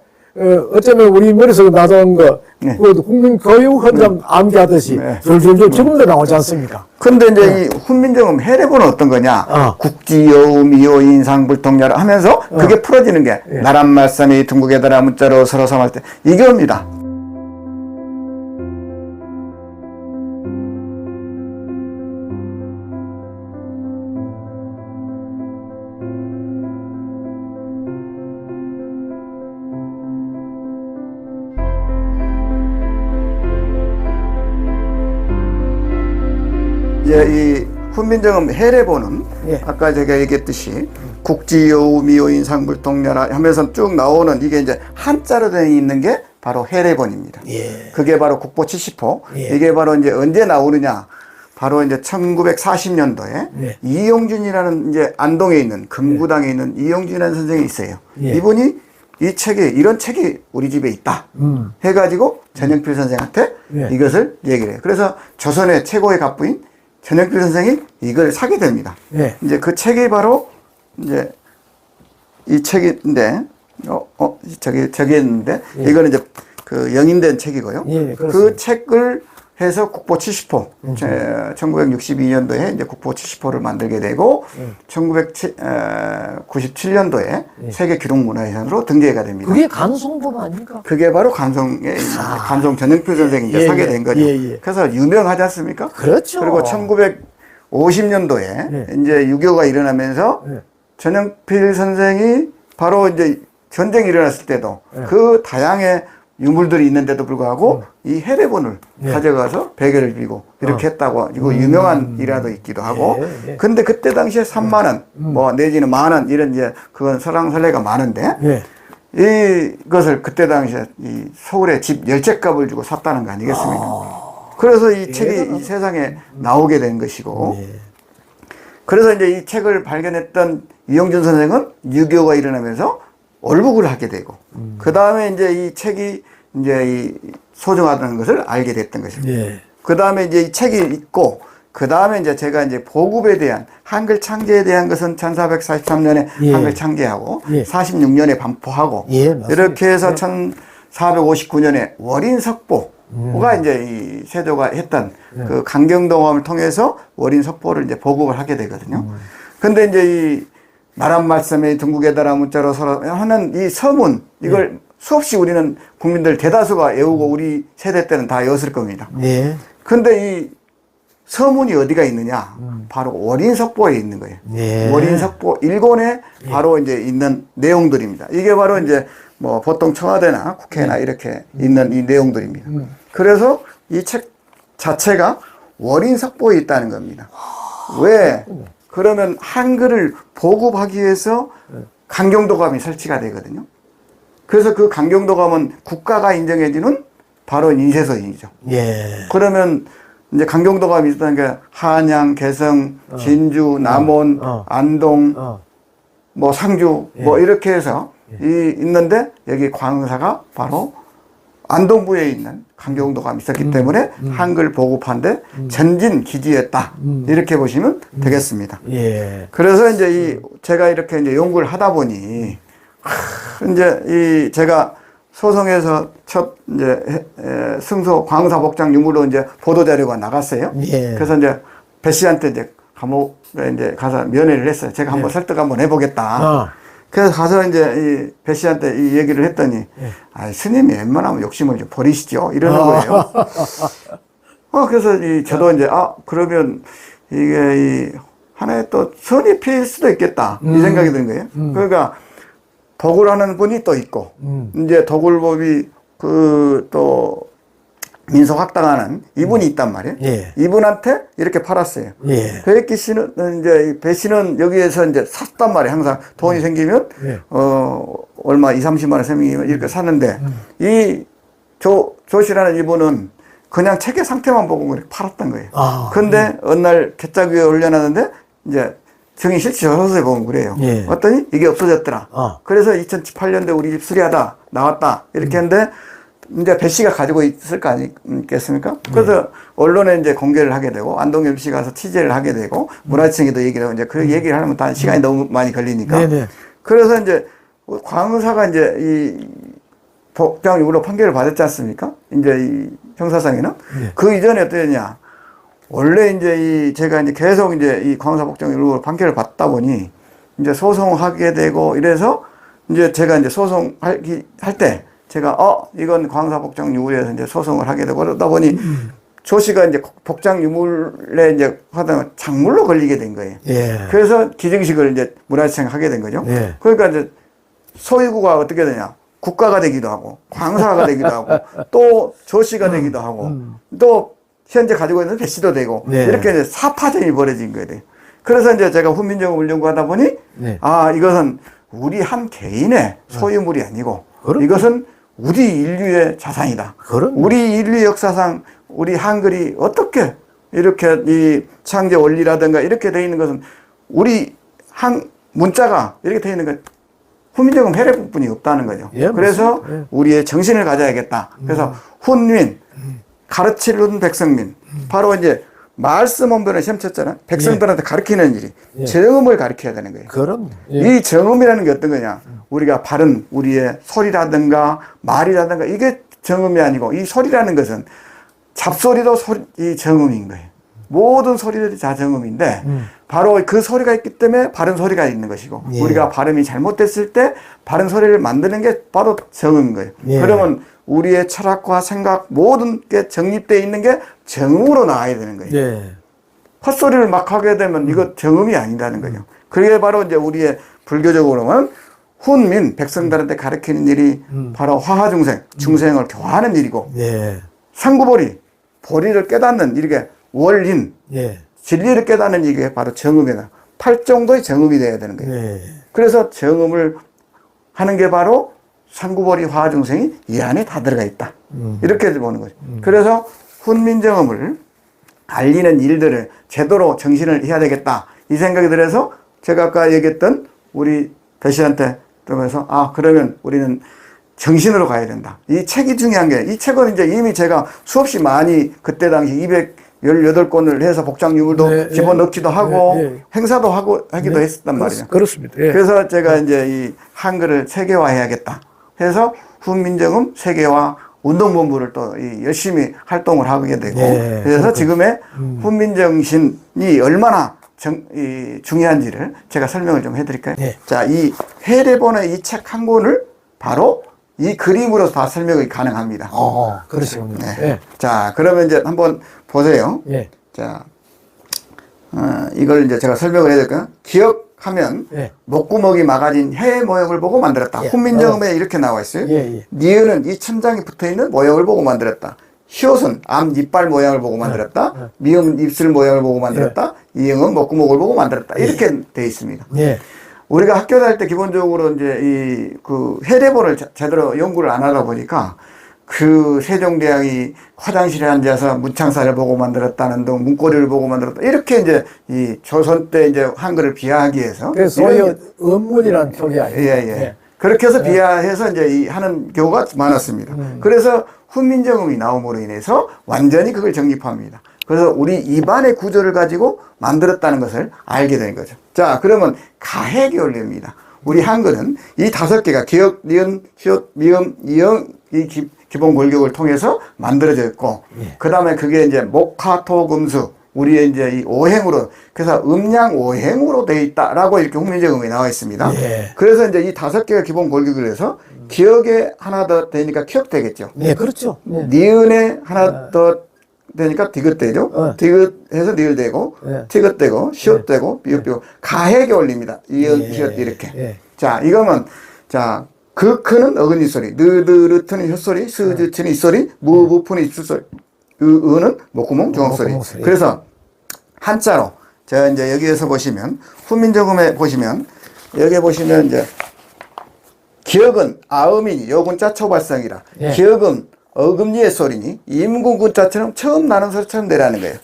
어쩌면 우리 머릿속에 나온 거 네. 그 국민 교육 현장 암기하듯이 네. 졸졸졸 지금도 나오지 않습니까? 근데 이제 이 훈민정음 해례본은 어떤 거냐? 국지여우 미호 인상불통야라 하면서 그게 풀어지는 게 나란 말씀이 둥국에다라 문자로 서로 삼할 때 이겁니다. 이제 이 훈민정음 해례본은 예. 아까 제가 얘기했듯이 국지여우 미호 인상불통야라 하면서 쭉 나오는 이게 이제 한자로 되어 있는 게 바로 해례본입니다. 예. 그게 바로 국보 70호. 예. 이게 바로 이제 언제 나오느냐? 바로 이제 1940년도에 예. 이용준이라는 이제 안동에 있는 금구당에 있는 이용준이라는 선생이 있어요. 예. 이분이 이 책에 이런 책이 우리 집에 있다. 해가지고 전영필 선생한테 예. 이것을 얘기를 해요. 그래서 조선의 최고의 갑부인 전영필 선생이 이걸 사게 됩니다. 예. 이제 그 책이 바로 이제 이 책인데, 저기 있는데, 예. 이거는 이제 그 영인된 책이고요. 예, 그 그렇습니다. 책을 해서 국보 70호, 1962년도에 이제 국보 70호를 만들게 되고, 1997년도에 세계 기록문화유산으로 등재가 됩니다. 그게 간송법 아닙니까? 그게 바로 간송의 간송 전영필 선생이 이제 예, 사게 예, 된 거죠. 예, 예. 그래서 유명하지 않습니까? 그렇죠. 그리고 1950년도에 예. 이제 6.25가 일어나면서 예. 전영필 선생이 바로 이제 전쟁이 일어났을 때도 예. 그 다양의 유물들이 있는데도 불구하고 이 해례본을 예. 가져가서 베개를 비고 이렇게 했다고 이거 유명한 일화도 있기도 하고 예, 예. 근데 그때 당시에 3만 원 뭐 내지는 10,000원 이런 이제 그건 설랑설레가 많은데 예. 이것을 그때 당시에 이 서울에 집 10채 주고 샀다는 거 아니겠습니까? 그래서 이 책이 이 세상에 나오게 된 것이고 예. 그래서 이제 이 책을 발견했던 이용준 선생은 6.25가 일어나면서 월북을 하게 되고 그 다음에 이제 이 책이 이제 이 소중하다는 것을 알게 됐던 것입니다. 예. 그 다음에 이제 이 책이 있고 그 다음에 이제 제가 이제 보급에 대한 한글 창제에 대한 것은 1443년에 예. 한글 창제하고 예. 46년에 반포하고 예, 맞습니다. 이렇게 해서 예. 1459년에 월인석보가 이제 이 세조가 했던 그 강경동함을 통해서 월인석보를 이제 보급을 하게 되거든요. 근데 이제 이 나란 말씀에 둥국에다라 문자로 서로 하는 이 서문 이걸 수없이 우리는 국민들 대다수가 외우고 우리 세대 때는 다 외웠을 겁니다. 예. 근데 이 서문이 어디가 있느냐? 바로 월인석보에 있는 거예요. 예. 월인석보 1권에 바로 이제 있는 내용들입니다. 이게 바로 이제 뭐 보통 청와대나 국회나 이렇게 있는 이 내용들입니다. 그래서 이 책 자체가 월인석보에 있다는 겁니다. 왜? 그러면 한글을 보급하기 위해서 강경도감이 설치가 되거든요. 그래서 그 강경도감은 국가가 인정해주는 바로 인쇄소이죠. 예. 그러면 이제 강경도감이 있다는 게 한양, 개성, 진주, 남원, 안동, 뭐 상주, 뭐 이렇게 해서 있는데 여기 광사가 바로 안동부에 있는 강경도감이 있었기 때문에 한글 보급한데 전진 기지였다. 이렇게 보시면 되겠습니다. 예. 그래서 이제 제가 이렇게 이제 연구를 하다 보니 이제 제가 소송에서 첫 이제 승소 광사복장 유물로 이제 보도 자료가 나갔어요. 예. 그래서 이제 배 씨한테 이제 감옥에 이제 가서 면회를 했어요. 제가 한번 설득 한번 해보겠다. 그래서 가서 이제 이 배 씨한테 이 얘기를 했더니, 아, 스님이 웬만하면 욕심을 좀 버리시죠. 이러는 거예요. 그래서 저도 이제, 그러면 이게 하나의 또 선이 필 수도 있겠다. 이 생각이 드는 거예요. 그러니까 덕을 하는 분이 또 있고, 이제 덕울법이 또 민속학당하는 이분이 있단 말이에요. 예. 이분한테 이렇게 팔았어요. 예. 배기 씨는 이제 배 씨는 여기에서 이제 샀단 말이에요. 항상 돈이 생기면 예. 얼마 2, 30만 원 세명이면 이렇게 샀는데 이 조씨라는 이분은 그냥 책의 상태만 보고 그렇게 팔았던 거예요. 근데 어느 날 갯짝 위에 올려놨는데 이제 정의 실치 서서히 보면 그래요. 예. 어떠니 이게 없어졌더라. 그래서 2018년도에 우리 집 수리하다 나왔다 이렇게 했는데 이제 배 씨가 가지고 있을 거 아니겠습니까? 그래서 언론에 이제 공개를 하게 되고 안동엽 씨가 가서 취재를 하게 되고 문화청에도 얘기를 하고 이제 그 얘기를 하면 다 시간이 너무 많이 걸리니까. 네네. 그래서 이제 광의사가 이제 이 복장유무로 판결을 받았지 않습니까? 이제 이 형사상에는. 네. 그 이전에 어떠냐. 원래 이제 제가 이제 계속 이제 이 광의사 복장유무로 판결을 받다 보니 이제 소송하게 되고 이래서 이제 제가 이제 소송할 때 제가 이건 광의사 복장유물에서 이제 소송을 하게 되고 그러다 보니 조 씨가 이제 복장유물에 이제 하다가 작물로 걸리게 된 거예요. 예. 그래서 기증식을 이제 문화재청 하게 된 거죠. 예. 그러니까 이제 소유구가 어떻게 되냐. 국가가 되기도 하고, 광사가 되기도 하고, 또 조씨가 되기도 하고, 또 현재 가지고 있는 배씨도 되고, 네. 이렇게 이제 사파전이 벌어진 거예요. 그래서 이제 제가 훈민정음을 연구하다 보니, 네. 이것은 우리 한 개인의 소유물이 아니고, 그럼. 이것은 우리 인류의 자산이다. 그럼. 우리 인류 역사상 우리 한글이 어떻게 이렇게 이 창제 원리라든가 이렇게 돼 있는 것은 우리 한 문자가 이렇게 돼 있는 것 훈민정음 해례부분이 없다는 거죠. 예, 그래서 맞습니다. 예. 우리의 정신을 가져야겠다. 그래서 훈민, 가르치는 백성민. 바로 이제 말씀 원본을 시험 쳤잖아. 백성들한테 가르치는 일이 예. 정음을 가르쳐야 되는 거예요. 그럼. 이 정음이라는 게 어떤 거냐. 우리가 바른 우리의 소리라든가 말이라든가 이게 정음이 아니고 이 소리라는 것은 잡소리도 이 정음인 거예요. 모든 소리들이 다 정음인데 바로 그 소리가 있기 때문에 바른 소리가 있는 것이고 예. 우리가 발음이 잘못됐을 때 바른 소리를 만드는 게 바로 정음인 거예요. 예. 그러면 우리의 철학과 생각 모든 게 정립되어 있는 게 정음으로 나와야 되는 거예요. 예. 헛소리를 막 하게 되면 이거 정음이 아니라는 거죠. 그게 바로 이제 우리의 불교적으로는 훈민, 백성들한테 가르치는 일이 바로 화하중생, 중생을 교화하는 일이고 예. 상구보리, 보리를 깨닫는 이렇게 원린, 예. 진리를 깨닫는 이게 바로 정음이다. 8정도의 정음이 돼야 되는 거예요. 예. 그래서 정음을 하는 게 바로 상구보리 화하중생이 이 안에 다 들어가 있다. 이렇게 보는 거죠. 그래서 훈민정음을 알리는 일들을 제대로 정신을 해야 되겠다. 이 생각이 들어서 제가 아까 얘기했던 우리 배 씨한테 그러면서 그러면 우리는 정신으로 가야 된다. 이 책이 중요한 게, 이 책은 이제 이미 제가 수없이 많이 그때 당시 218권을 해서 복장유물도 네, 집어넣기도 하고 네. 행사도 하기도 네. 했었단 말이죠. 그렇습니다. 예. 그래서 제가 이제 이 한글을 세계화해야겠다 해서 훈민정음 세계화 운동본부를 또 열심히 활동을 하게 되고 네, 그래서 지금의 훈민정신이 얼마나 중요한지를 제가 설명을 좀 해드릴까요? 네. 자, 이 해례본의 이 책 한 권을 바로 이 그림으로 다 설명이 가능합니다. 그러시군요. 네. 예. 자, 그러면 이제 한번 보세요. 예. 자, 이걸 이제 제가 설명을 해야 될까요? 기억하면 예. 목구멍이 막아진 해 모형을 보고 만들었다. 예. 훈민정음에 이렇게 나와 있어요. 예, 예. 니은은 이 천장에 붙어 있는 모형을 보고 만들었다. 히읗은 암 이빨 모양을 보고 만들었다. 미음 입술 모양을 보고 만들었다. 이응은 목구멍을 보고 만들었다. 이렇게 돼 있습니다. 예. 우리가 학교 다닐 때 기본적으로 이제 그 해례본을 제대로 연구를 안 하다 보니까 그 세종대왕이 화장실에 앉아서 문창사를 보고 만들었다는 등 문고리를 보고 만들었다. 이렇게 이제 이 조선 때 이제 한글을 비하하기 위해서. 그래서 소위 음문이라는 표기 아니에요. 예. 그렇게 해서 비하해서 이제 하는 경우가 많았습니다. 그래서 훈민정음이 나옴으로 인해서 완전히 그걸 정립합니다. 그래서 우리 입안의 구조를 가지고 만들었다는 것을 알게 된 거죠. 자, 그러면 가해계원리입니다. 우리 한글은 이 5개가 기역, 니은, 히읗, 미음, 이응 이 기본 골격을 통해서 만들어져 있고, 그 다음에 그게 이제 목화토금수 우리의 이제 이 오행으로, 그래서 음양 오행으로 되어 있다라고 이렇게 훈민정음에 나와 있습니다. 예. 그래서 이제 이 5개가 기본 골격을 해서 기역에 하나 더 되니까 키역 되겠죠. 예, 그렇죠. 예. 니은에 하나 더 되니까 디귿 되죠. 디귿해서 니을 되고, 예. 티귿 되고, 시옷 되고, 비읍 되고, 가해게 올립니다. 이은, 히읗 이렇게. 예. 자, 이거면, 자, 크는 어근이 소리, 느드르트는 혓소리, 스즈치는 입소리, 무부푸는 입술소리, 으는 목구멍, 중앙소리. 목구멍 소리. 그래서 한자로, 제가 이제 여기에서 보시면, 훈민정음에 보시면, 여기에 보시면 이제, 기역은 아음이니 여군자 초발성이라. 예. 기역은 어금니의 소리니 임군군자처럼 처음 나는 소리처럼 내라는 거예요.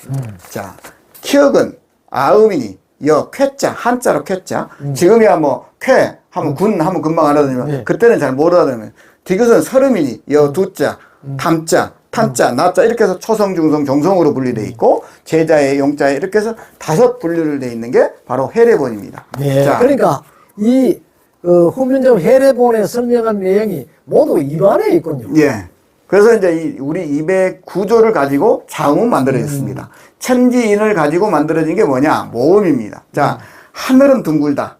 자, 기역은 아음이니 여 쾌자 한자로 쾌자. 지금이야 뭐 쾌 하면 군 하면 금방 알아듣지만 예. 그때는 잘 못 알아듣는. 디귿은 설음이니 여 두자 탐자 탄자 나자 이렇게 해서 초성 중성 정성으로 분리되어 있고 제자에 용자에 이렇게 해서 5 분류를 되어 있는 게 바로 해례본입니다. 예. 자, 그러니까 이 후민정 해례본에 설명한 내용이 모두 입안에 있군요. 예. 그래서 이제 우리 입의 구조를 가지고 자음은 만들어졌습니다. 천지인을 가지고 만들어진 게 뭐냐? 모음입니다. 자, 하늘은 둥글다.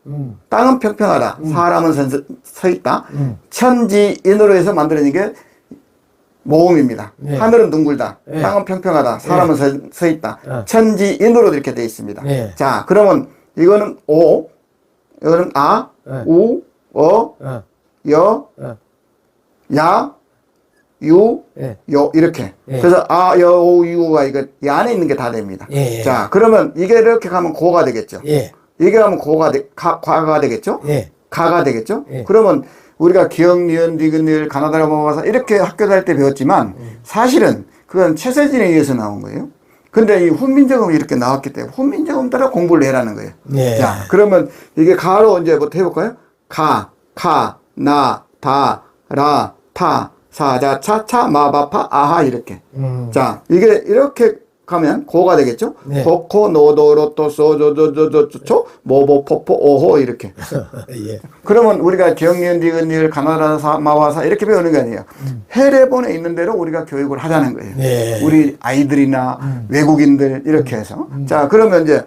땅은 평평하다. 사람은 서 있다. 천지인으로 해서 만들어진 게 모음입니다. 예. 하늘은 둥글다. 예. 땅은 평평하다. 사람은 서 있다. 예. 천지인으로 이렇게 되어 있습니다. 예. 자, 그러면 이거는 오, 이거는 아, 예. 우, 어, 어, 여, 어, 야, 유, 예. 요 이렇게. 예. 그래서 아, 여, 오, 유가 이거 이 안에 있는 게 다 됩니다. 예. 자, 그러면 이게 이렇게 가면 고가 되겠죠. 예. 이게 가면 과가 되겠죠. 예. 가가 되겠죠. 예. 그러면 우리가 기역, 니은, 디귿, 니을, 가나다라 모아서 이렇게 학교 다닐 때 배웠지만 사실은 그건 최세진에 의해서 나온 거예요. 근데 이 훈민정음이 이렇게 나왔기 때문에 훈민정음 따라 공부를 해라는 거예요. 예. 자, 그러면 이게 가로 이제 뭐 해볼까요? 가, 나, 다, 라, 타, 사, 자, 차, 차, 마, 바, 파, 아하 이렇게. 자, 이게 이렇게 가면 고가 되겠죠? 네. 고코, 노도, 로또, 소조, 조조조조, 모보, 포포, 오호 이렇게. 예. 그러면 우리가 기역, 니은, 디귿, 니을, 가나다라, 마와사 이렇게 배우는 게 아니에요. 해례본에 있는 대로 우리가 교육을 하자는 거예요. 네. 우리 아이들이나 외국인들 이렇게 해서. 자, 그러면 이제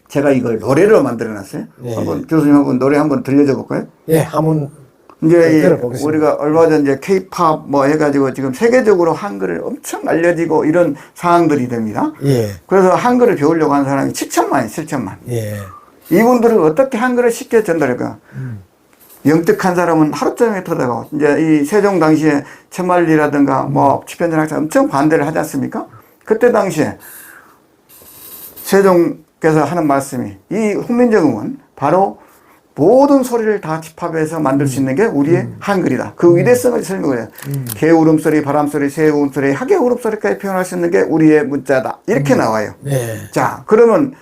제가 이걸 노래로 만들어 놨어요. 네. 한번 교수님 한번 노래 한번 들려줘 볼까요? 예, 한번 이제 들어보겠습니다. 우리가 얼마 전 이제 K-팝 뭐 해가지고 지금 세계적으로 한글을 엄청 알려지고 이런 상황들이 됩니다. 예. 그래서 한글을 배우려고 하는 사람이 7천만이 7천만. 예. 이분들을 어떻게 한글을 쉽게 전달할까? 영특한 사람은 하루 종일 터다가 이제 이 세종 당시에 천만리라든가 뭐 집현전 학자 엄청 반대를 하지 않습니까? 그때 당시에 세종께서 하는 말씀이 이 훈민정음은 바로 모든 소리를 다 집합해서 만들 수 있는 게 우리의 한글이다. 그 위대성을 설명을 해요. 개 울음소리, 바람소리, 새 울음소리, 하계 울음소리까지 표현할 수 있는 게 우리의 문자다. 이렇게 나와요. 네. 자, 그러면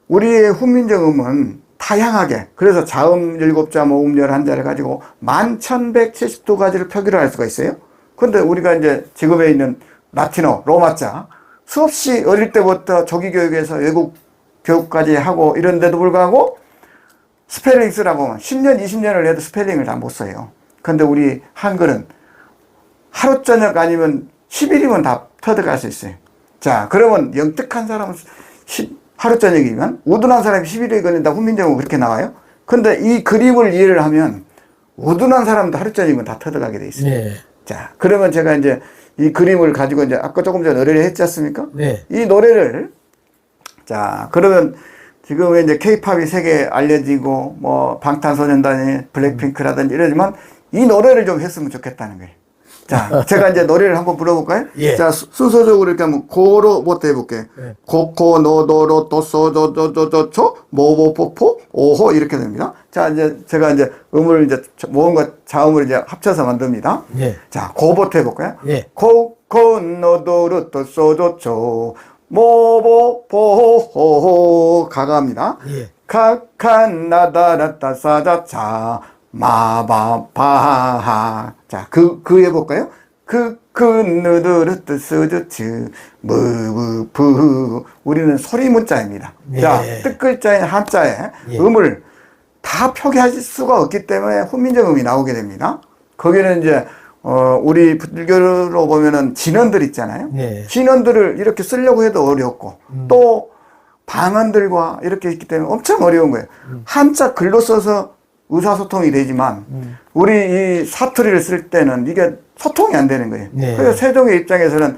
우리의 훈민정음은 다양하게, 그래서 자음 7자, 모음 11자를 가지고 11,172가지를 표기를 할 수가 있어요. 근데 우리가 이제 지금에 있는 라틴어, 로마자, 수없이 어릴 때부터 조기교육에서 외국 교육까지 하고 이런데도 불구하고 스펠링 쓰라고 하면 10년, 20년을 해도 스펠링을 다 못 써요. 근데 우리 한글은 하루 저녁 아니면 10일이면 다 터득할 수 있어요. 자, 그러면 영특한 사람은 하루 저녁이면 우둔한 사람이 10일이 걸린다. 훈민정음 그렇게 나와요. 근데 이 그림을 이해를 하면 우둔한 사람도 하루 저녁이면 다 터득하게 돼 있어요. 네. 자, 그러면 제가 이제 이 그림을 가지고 이제 아까 조금 전에 노래를 했지 않습니까? 네. 이 노래를 자, 그러면 지금 이제 케이팝이 세계에 알려지고 뭐 방탄소년단이 블랙핑크라든지 이러지만 이 노래를 좀 했으면 좋겠다는 거예요. 자, 제가 이제 노래를 한번 불러볼까요? 예. 자, 순서적으로 이렇게 한번 고로부터 해볼게요. 예. 고코, 노도로, 도소조조조조초, 모보포포, 오호 이렇게 됩니다. 자, 이제 제가 이제 음을 이제 모음과 자음을 이제 합쳐서 만듭니다. 예. 자, 고부터 해볼까요? 예. 고코, 노도로, 도소조초, 모보포호 가가합니다. 예. 카칸나다라따 사자차 마바파하. 자, 그 해볼까요? 느드르뜨 스드츠 무부푸. 우리는 소리 문자입니다. 예. 자, 뜻글자인 한자에 예. 음을 다 표기하실 수가 없기 때문에 훈민정음이 나오게 됩니다. 거기는 이제 우리 불교로 보면은 진언들 있잖아요. 네. 진언들을 이렇게 쓰려고 해도 어렵고 또 방언들과 이렇게 있기 때문에 엄청 어려운 거예요. 한자 글로 써서 의사소통이 되지만 우리 이 사투리를 쓸 때는 이게 소통이 안 되는 거예요. 네. 그래서 세종의 입장에서는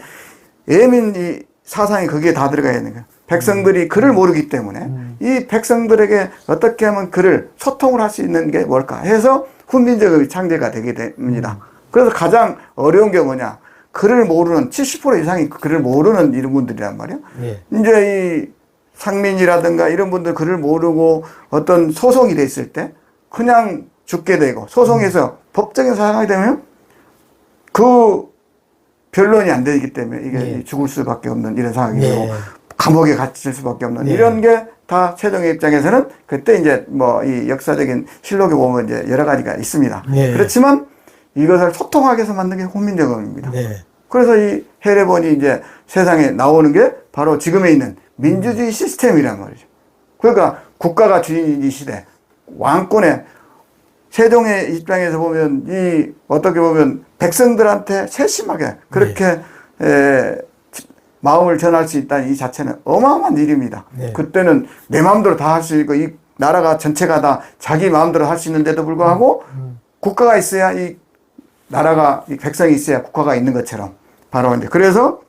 예민 이 사상이 거기에 다 들어가 있는 거예요. 백성들이 글을 모르기 때문에 이 백성들에게 어떻게 하면 글을 소통을 할 수 있는 게 뭘까 해서 훈민정음이 창제가 되게 됩니다. 그래서 가장 어려운 게 뭐냐? 글을 모르는 70% 이상이 글을 모르는 이런 분들이란 말이에요. 예. 이제 이 상민이라든가 이런 분들 글을 모르고 어떤 소송이 됐을 때 그냥 죽게 되고 소송에서 법적인 사항이 되면 그 변론이 안 되기 때문에 이게 예. 죽을 수밖에 없는 이런 상황이 되고 예. 감옥에 갇힐 수밖에 없는 예. 이런 게 다 세종의 입장에서는 그때 이제 뭐 이 역사적인 실록에 보면 이제 여러 가지가 있습니다. 예. 그렇지만 이것을 소통하게 해서 만든 게 훈민정음입니다. 네. 그래서 이 해례본이 이제 세상에 나오는 게 바로 지금에 있는 민주주의 시스템이란 말이죠. 그러니까 국가가 주인이 시대, 왕권의 세종의 입장에서 보면 이 어떻게 보면 백성들한테 세심하게 그렇게 마음을 전할 수 있다는 이 자체는 어마어마한 일입니다. 네. 그때는 내 마음대로 다 할 수 있고 이 나라가 전체가 다 자기 마음대로 할 수 있는데도 불구하고 국가가 있어야 이 나라가 이 백성이 있어야 국가가 있는 것처럼 바로 이제 그래서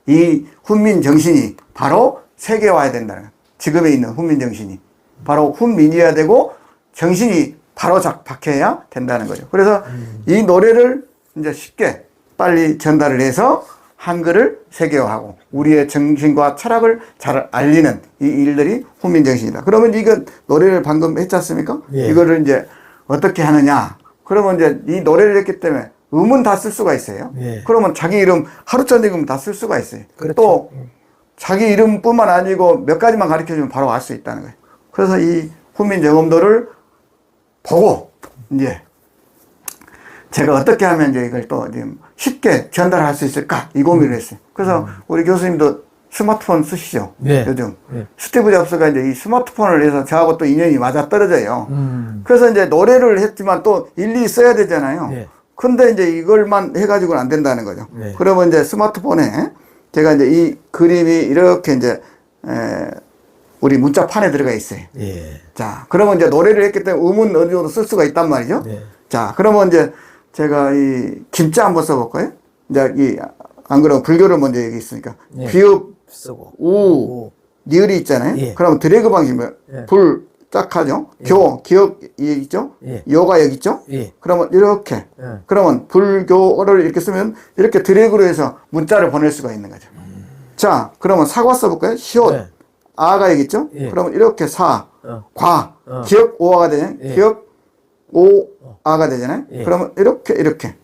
이 훈민 정신이 바로 세계화해야 된다는 거예요. 지금에 있는 훈민 정신이 바로 훈민이어야 되고 정신이 바로 박혀야 된다는 거죠. 그래서 이 노래를 이제 쉽게 빨리 전달을 해서 한글을 세계화하고 우리의 정신과 철학을 잘 알리는 이 일들이 훈민 정신이다. 그러면 이거 노래를 방금 했지 않습니까? 예. 이거를 이제 어떻게 하느냐? 그러면 이제 이 노래를 했기 때문에 음은 다 쓸 수가 있어요. 예. 그러면 자기 이름 하루 전익음 다 쓸 수가 있어요. 그렇죠. 또 자기 이름뿐만 아니고 몇 가지만 가르쳐주면 바로 알 수 있다는 거예요. 그래서 이 훈민 정음도를 보고 이제 제가 어떻게 하면 이제 이걸 또 쉽게 전달할 수 있을까 이 고민을 했어요. 그래서 우리 교수님도 스마트폰 쓰시죠. 네. 요즘 네. 스티브 잡스가 이제 이 스마트폰을 해서 저하고 또 인연이 맞아 떨어져요. 그래서 이제 노래를 했지만 또 일일이 써야 되잖아요. 네. 근데 이제 이걸만 해가지고는 안 된다는 거죠. 네. 그러면 이제 스마트폰에 제가 이제 이 그림이 이렇게 이제 우리 문자판에 들어가 있어요. 예. 자, 그러면 이제 노래를 했기 때문에 음은 어느 정도 쓸 수가 있단 말이죠. 네. 자, 그러면 이제 제가 이 김자 한번 써볼까요? 이제 안 그러면 불교를 먼저 얘기했으니까. 예. 비읍, 쓰고. 우, 니을이 있잖아요. 예. 그러면 드래그 방식이면 예. 불, 짝 하죠. 교, 기억, 여기 있죠. 예. 요가 여기 있죠. 예. 그러면 이렇게. 예. 그러면 불교를 이렇게 쓰면 이렇게 드래그로 해서 문자를 보낼 수가 있는 거죠. 자, 그러면 사과 써볼까요? 시옷. 네. 아가 여기 있죠. 예. 그러면 이렇게 사, 과, 어. 기억 오아가 되잖아요. 예. 기억 오아가 되잖아요. 예. 그러면 이렇게.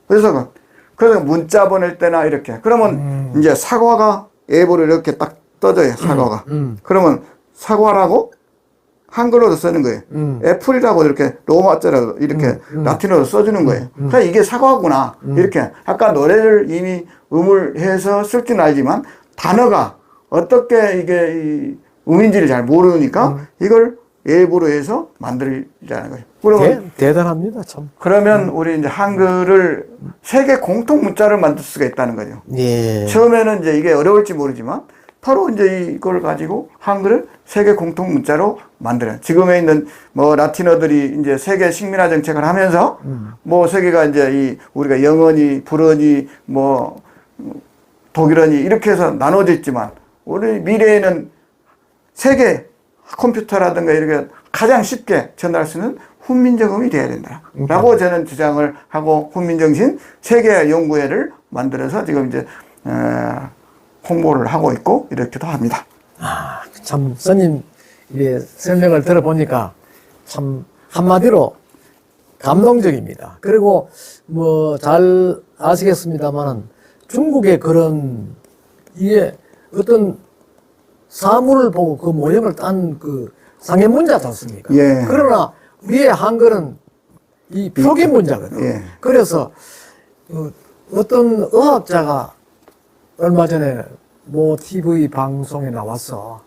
그래서 문자 보낼 때나 이렇게. 그러면 이제 사과가 예보를 이렇게 딱 떠져요. 사과가. 그러면 사과라고 한글로도 쓰는 거예요. 애플이라고 이렇게 로마자로 이렇게 라틴어로 써주는 거예요. 그러니까 이게 사과구나. 이렇게. 아까 노래를 이미 음을 해서 쓸 줄 알지만 단어가 어떻게 이게 이 음인지를 잘 모르니까 이걸 예보로 해서 만들자는 거예요. 그러면 대단합니다, 참. 그러면 우리 이제 한글을 세계 공통 문자를 만들 수가 있다는 거죠. 예. 처음에는 이제 이게 어려울지 모르지만 바로 이제 이걸 가지고 한글을 세계 공통 문자로 만들어요. 지금에 있는 뭐 라틴어들이 이제 세계 식민화 정책을 하면서 뭐 세계가 이제 이 우리가 영어니 불어니 뭐 독일어니 이렇게 해서 나눠져 있지만 우리 미래에는 세계 컴퓨터라든가 이렇게 가장 쉽게 전달할 수 있는 훈민정음이 돼야 된다라고 저는 주장을 하고 훈민정신 세계 연구회를 만들어서 지금 이제 홍보를 하고 있고 이렇게도 합니다. 아, 참 스님 이게 설명을 들어보니까 참 한마디로 감동적입니다. 그리고 뭐 잘 아시겠습니다만은 중국의 그런 이게 어떤 사물을 보고 그 모형을 딴 그 상해문자지 않습니까? 예. 그러나 우리의 한글은 이 표기문자거든요. 예. 그래서 어떤 의학자가 얼마 전에 뭐 TV 방송에 나와서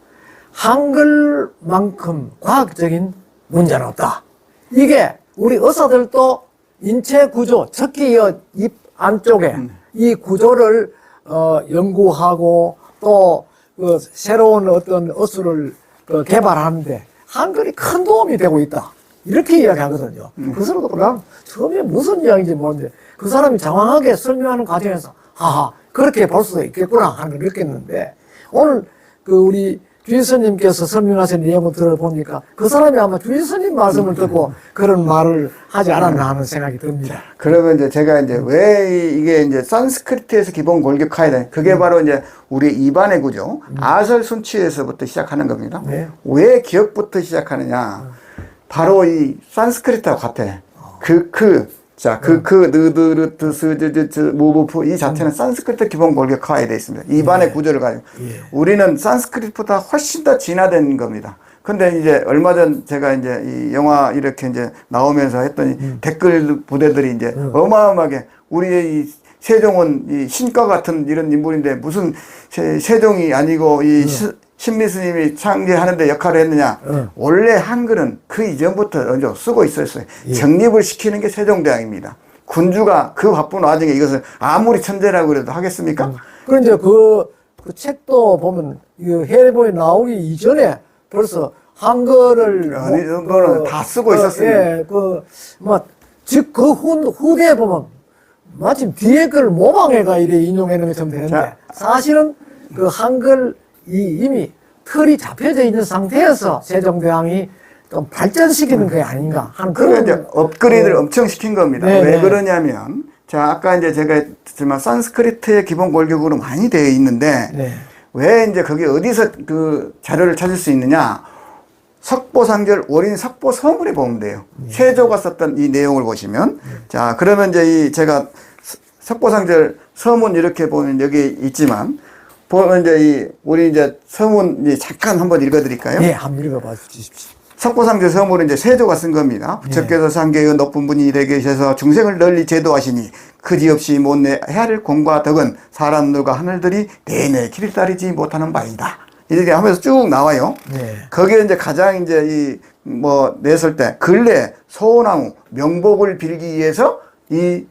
한글만큼 과학적인 문제는 없다. 이게 우리 의사들도 인체 구조, 특히 입 안쪽에 이 구조를 연구하고 또 그 새로운 어떤 어수를 개발하는데 한글이 큰 도움이 되고 있다. 이렇게 이야기하거든요. 그 사람도 난 처음에 무슨 이야기인지 모르는데 그 사람이 장황하게 설명하는 과정에서 하하 그렇게 볼 수도 있겠구나 하는 걸 느꼈는데 오늘 그 우리 주지스님께서 설명하신 내용을 들어보니까 그 사람이 아마 주지스님 말씀을 듣고 그런 말을 하지 않았나 하는 생각이 듭니다. 그러면 이제 제가 이제 왜 이게 이제 산스크리트에서 기본 골격해야 돼. 그게 바로 이제 우리 입안의 구조, 아설 순치에서부터 시작하는 겁니다. 네. 왜 기억부터 시작하느냐. 바로 이 산스크리트하고 같아. 느드르트, 스즈즈, 무부프, 이 자체는 산스크리트 기본 골격화에 되어 있습니다. 입안의 구조를 가지고. 우리는 산스크리트보다 훨씬 더 진화된 겁니다. 근데 이제 얼마 전 제가 이제 이 영화 이렇게 이제 나오면서 했더니 댓글 부대들이 이제 어마어마하게 우리의 이 세종은 이 신과 같은 이런 인물인데 무슨 세종이 아니고 이 신미 스님이 창제하는데 역할을 했느냐. 원래 한글은 그 이전부터 먼저 쓰고 있었어요. 정립을 시키는 게 세종대왕입니다. 군주가 그 바쁜 와중에 이것을 아무리 천재라고 그래도 하겠습니까? 그런데 그 책도 보면 해례본이 나오기 이전에 벌써 한글을 이 정도는 다 쓰고 있었어요. 예, 즉 그 후대에 보면 마침 뒤에 걸 모방해가 이래 인용하는 것처럼 되는데 사실은 그 한글 이미 틀이 잡혀져 있는 상태에서 세종대왕이 좀 발전시키는 게 아닌가 하는 그런 이제 업그레이드를 엄청 시킨 겁니다. 왜 그러냐면 자 아까 이제 제가 했지만 산스크리트의 기본 골격으로 많이 되어 있는데 왜 이제 거기 어디서 그 자료를 찾을 수 있느냐? 석보상절 월인 석보서문에 보면 돼요. 세조가 썼던 이 내용을 보시면 자 그러면 이제 이 제가 석보상절 서문 이렇게 보면 여기 있지만 보면 이제 이 우리 이제 서문 잠깐 한번 읽어드릴까요? 네, 한번 읽어봐 주십시오. 석보상절 서문은 이제 세조가 쓴 겁니다. 부처께서 상계의 높은 분이 되 계셔서 중생을 널리 제도하시니 그지없이 못내 해를 공과 덕은 사람들과 하늘들이 내내 길을 따르지 못하는 바이다. 이렇게 하면서 쭉 나와요. 거기에 이제 가장 이제 냈을 때 근래 소나무 명복을 빌기 위해서 이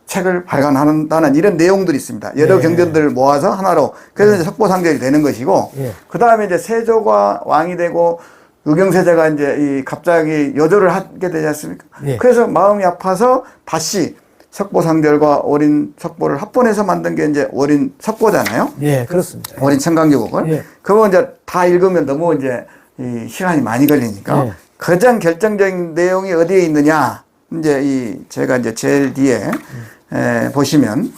책을 발간한다는 이런 내용들이 있습니다. 여러 경전들을 모아서 하나로. 그래서 이제 석보상절이 되는 것이고, 그 다음에 이제 세조가 왕이 되고, 의경세자가 이제 갑자기 여조를 하게 되지 않습니까? 그래서 마음이 아파서 다시 석보상절과 월인 석보를 합본해서 만든 게 이제 월인 석보잖아요. 예, 그렇습니다. 월인 청강교국을. 그거 이제 다 읽으면 너무 이제 이 시간이 많이 걸리니까 가장 결정적인 내용이 어디에 있느냐. 이제 제가 이제 제일 뒤에 보시면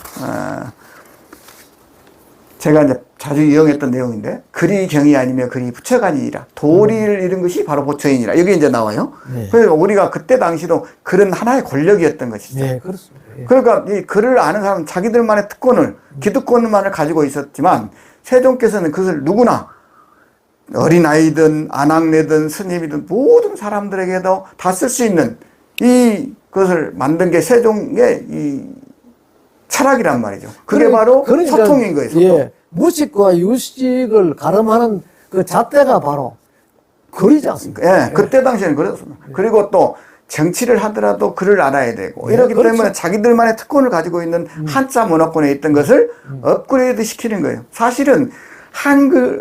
제가 이제 자주 이용했던 내용인데 글이 경이 아니며 글이 부처가 아니라 도리를 잃은 것이 바로 보처이니라. 여기 이제 나와요. 그래서 우리가 그때 당시도 글은 하나의 권력이었던 것이죠. 네, 그렇습니다. 그러니까 이 글을 아는 사람은 자기들만의 특권을 기득권만을 가지고 있었지만 세종께서는 그것을 누구나 어린아이든 안악내든 스님이든 모든 사람들에게도 다 쓸 수 있는 그것을 만든 게 세종의 이 철학이란 말이죠. 그게 바로 소통인 거예요. 소통. 예, 무식과 유식을 가름하는 그 잣대가 바로 글이지 않습니까? 예, 그때 당시에는 그랬습니다. 그리고 또 정치를 하더라도 글을 알아야 되고 이렇기 때문에 자기들만의 특권을 가지고 있는 한자 문화권에 있던 것을 업그레이드 시키는 거예요. 사실은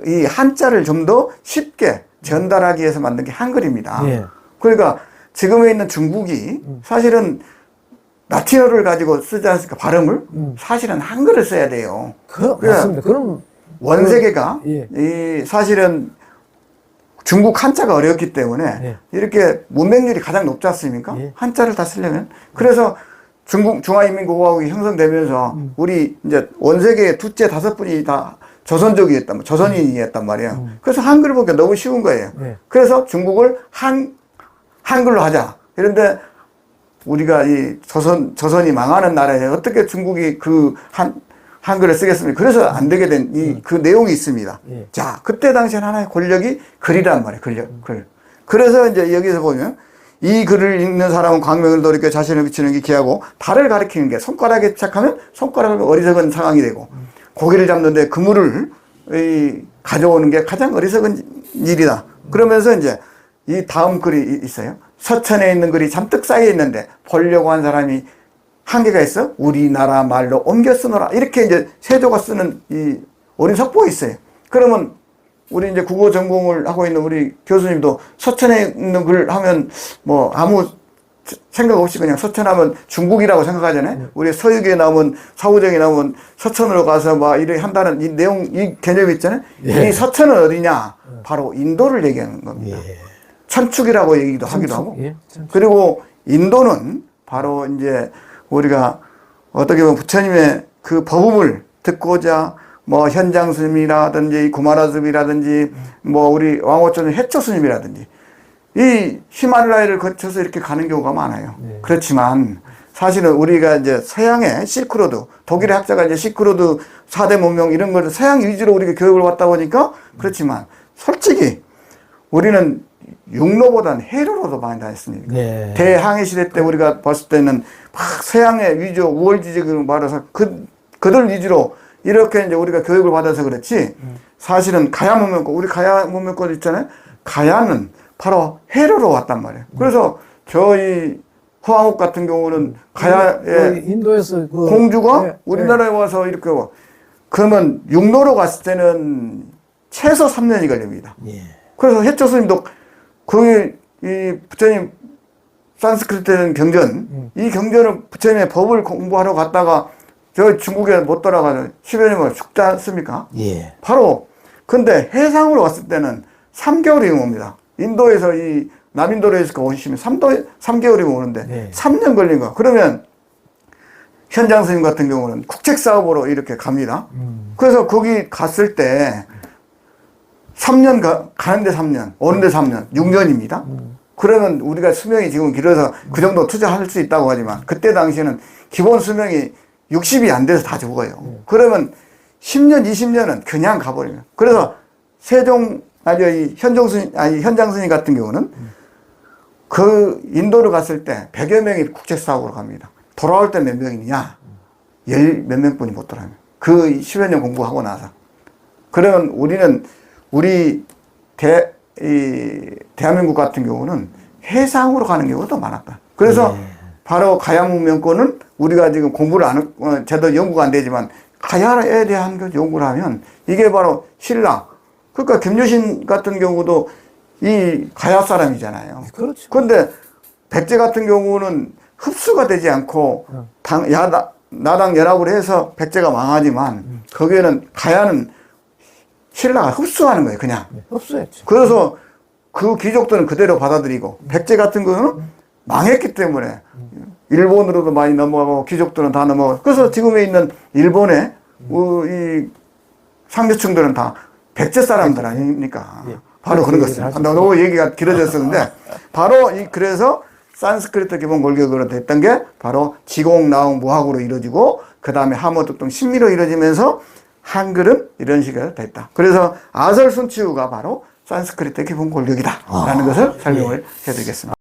이 한자를 좀 더 쉽게 전달하기 위해서 만든 게 한글입니다. 그러니까 지금에 있는 중국이 사실은 라틴어를 가지고 쓰지 않습니까? 발음을? 사실은 한글을 써야 돼요. 맞습니다. 그럼 원세계가 사실은 중국 한자가 어렵기 때문에 이렇게 문맹률이 가장 높지 않습니까? 한자를 다 쓰려면. 그래서 중국 중화인민공화국이 형성되면서 우리 이제 원세계의 둘째 다섯 분이 다 조선인이었단 말이에요. 그래서 한글을 보기가 너무 쉬운 거예요. 그래서 중국을 한글로 하자. 그런데 우리가 이 조선이 망하는 나라에 어떻게 중국이 한글을 쓰겠습니까? 그래서 안 되게 된 그 내용이 있습니다. 자, 그때 당시엔 하나의 권력이 글이란 말이에요. 글. 그래서 이제 여기서 보면 이 글을 읽는 사람은 광명을 돌이켜 자신을 비추는 게 기하고 달을 가리키는 게 손가락에 시작하면 손가락을 어리석은 상황이 되고 고기를 잡는데 그물을 가져오는 게 가장 어리석은 일이다. 그러면서 이제 이 다음 글이 있어요. 서천에 있는 글이 잔뜩 쌓여 있는데 보려고 한 사람이 한계가 있어 우리나라 말로 옮겨 쓰노라. 이렇게 이제 세조가 쓰는 이 어린 석보가 있어요. 그러면 우리 이제 국어 전공을 하고 있는 우리 교수님도 서천에 있는 글 하면 뭐 아무 생각 없이 그냥 서천하면 중국이라고 생각하잖아요. 우리 서유기에 나오면 사후정에 나오면 서천으로 가서 막 이렇게 한다는 이 내용, 이 개념이 있잖아요. 이 서천은 어디냐? 바로 인도를 얘기하는 겁니다. 천축이라고 얘기도 하기도 하고. 그리고 인도는 바로 이제 우리가 어떻게 보면 부처님의 그 법음을 듣고자 뭐 현장 스님이라든지 구마라 스님이라든지 뭐 우리 왕호천의 해초 스님이라든지 이 히말라야를 거쳐서 이렇게 가는 경우가 많아요. 네. 그렇지만 사실은 우리가 이제 서양의 실크로드, 독일의 학자가 이제 실크로드 4대 문명 이런 걸 서양 위주로 우리가 교육을 받다 보니까 그렇지만 솔직히 우리는 육로보다는 해로로도 많이 다녔습니다. 네. 대항해 시대 때 우리가 봤을 때는 막 서양의 위주, 우월지식을 말해서 그들 위주로 이렇게 이제 우리가 교육을 받아서 그렇지 사실은 가야 문명권, 우리 가야 문명권 있잖아요. 가야는 바로 해로로 왔단 말이에요. 그래서 저희 허황옥 같은 경우는 가야의 인도에서 그 공주가 네, 우리나라에 와서 이렇게 와. 그러면 육로로 갔을 때는 최소 3년이 걸립니다. 예. 그래서 해초 스님도 이 부처님 산스크리트는 경전, 이 경전을 부처님의 법을 공부하러 갔다가 저 중국에 못 돌아가서 10여 년을 죽지 않습니까? 예. 바로 근데 해상으로 왔을 때는 3개월이 옵니다. 인도에서 이 남인도로 해서 오시면 3개월이 오는데 네. 3년 걸린 거. 그러면 현장 스님 같은 경우는 국책 사업으로 이렇게 갑니다. 그래서 거기 갔을 때 3년 가는데 3년, 오는데 3년, 6년입니다. 그러면 우리가 수명이 지금 길어서 그 정도 투자할 수 있다고 하지만 그때 당시에는 기본 수명이 60이 안 돼서 다 죽어요. 그러면 10년, 20년은 그냥 가버리면. 그래서 현장 스님 같은 경우는 그 인도를 갔을 때 100여 명이 국책 사업으로 갑니다. 돌아올 때 몇 명이냐? 몇 명뿐이 못 돌아옵니다. 그 10여 년 공부하고 나서. 그러면 우리 대한민국 같은 경우는 해상으로 가는 경우가 더 많았다. 그래서 바로 가야 문명권은 우리가 지금 공부를 제대로 연구가 안 되지만 가야에 대한 그 연구를 하면 이게 바로 신라. 그러니까 김유신 같은 경우도 이 가야 사람이잖아요. 그렇죠. 그런데 백제 같은 경우는 흡수가 되지 않고 나당 연합을 해서 백제가 망하지만 거기에는 가야는 신라가 흡수하는 거예요, 그냥. 흡수했죠. 그래서 그 귀족들은 그대로 받아들이고 백제 같은 거는 망했기 때문에 일본으로도 많이 넘어가고 귀족들은 다 넘어가고 그래서 지금에 있는 일본의 이 상류층들은 다 백제 사람들 아닙니까? 예. 바로 그런 것입니다. 너무 얘기가 길어졌었는데 바로 그래서 산스크리트 기본 골격으로 됐던 게 바로 지공, 나움, 무학으로 이루어지고 그 다음에 하모, 득동, 신미로 이루어지면서 한글은 이런 식으로 됐다. 그래서 아설순치우가 바로 산스크리트 기본 골격이다 라는 것을 설명을 해드리겠습니다.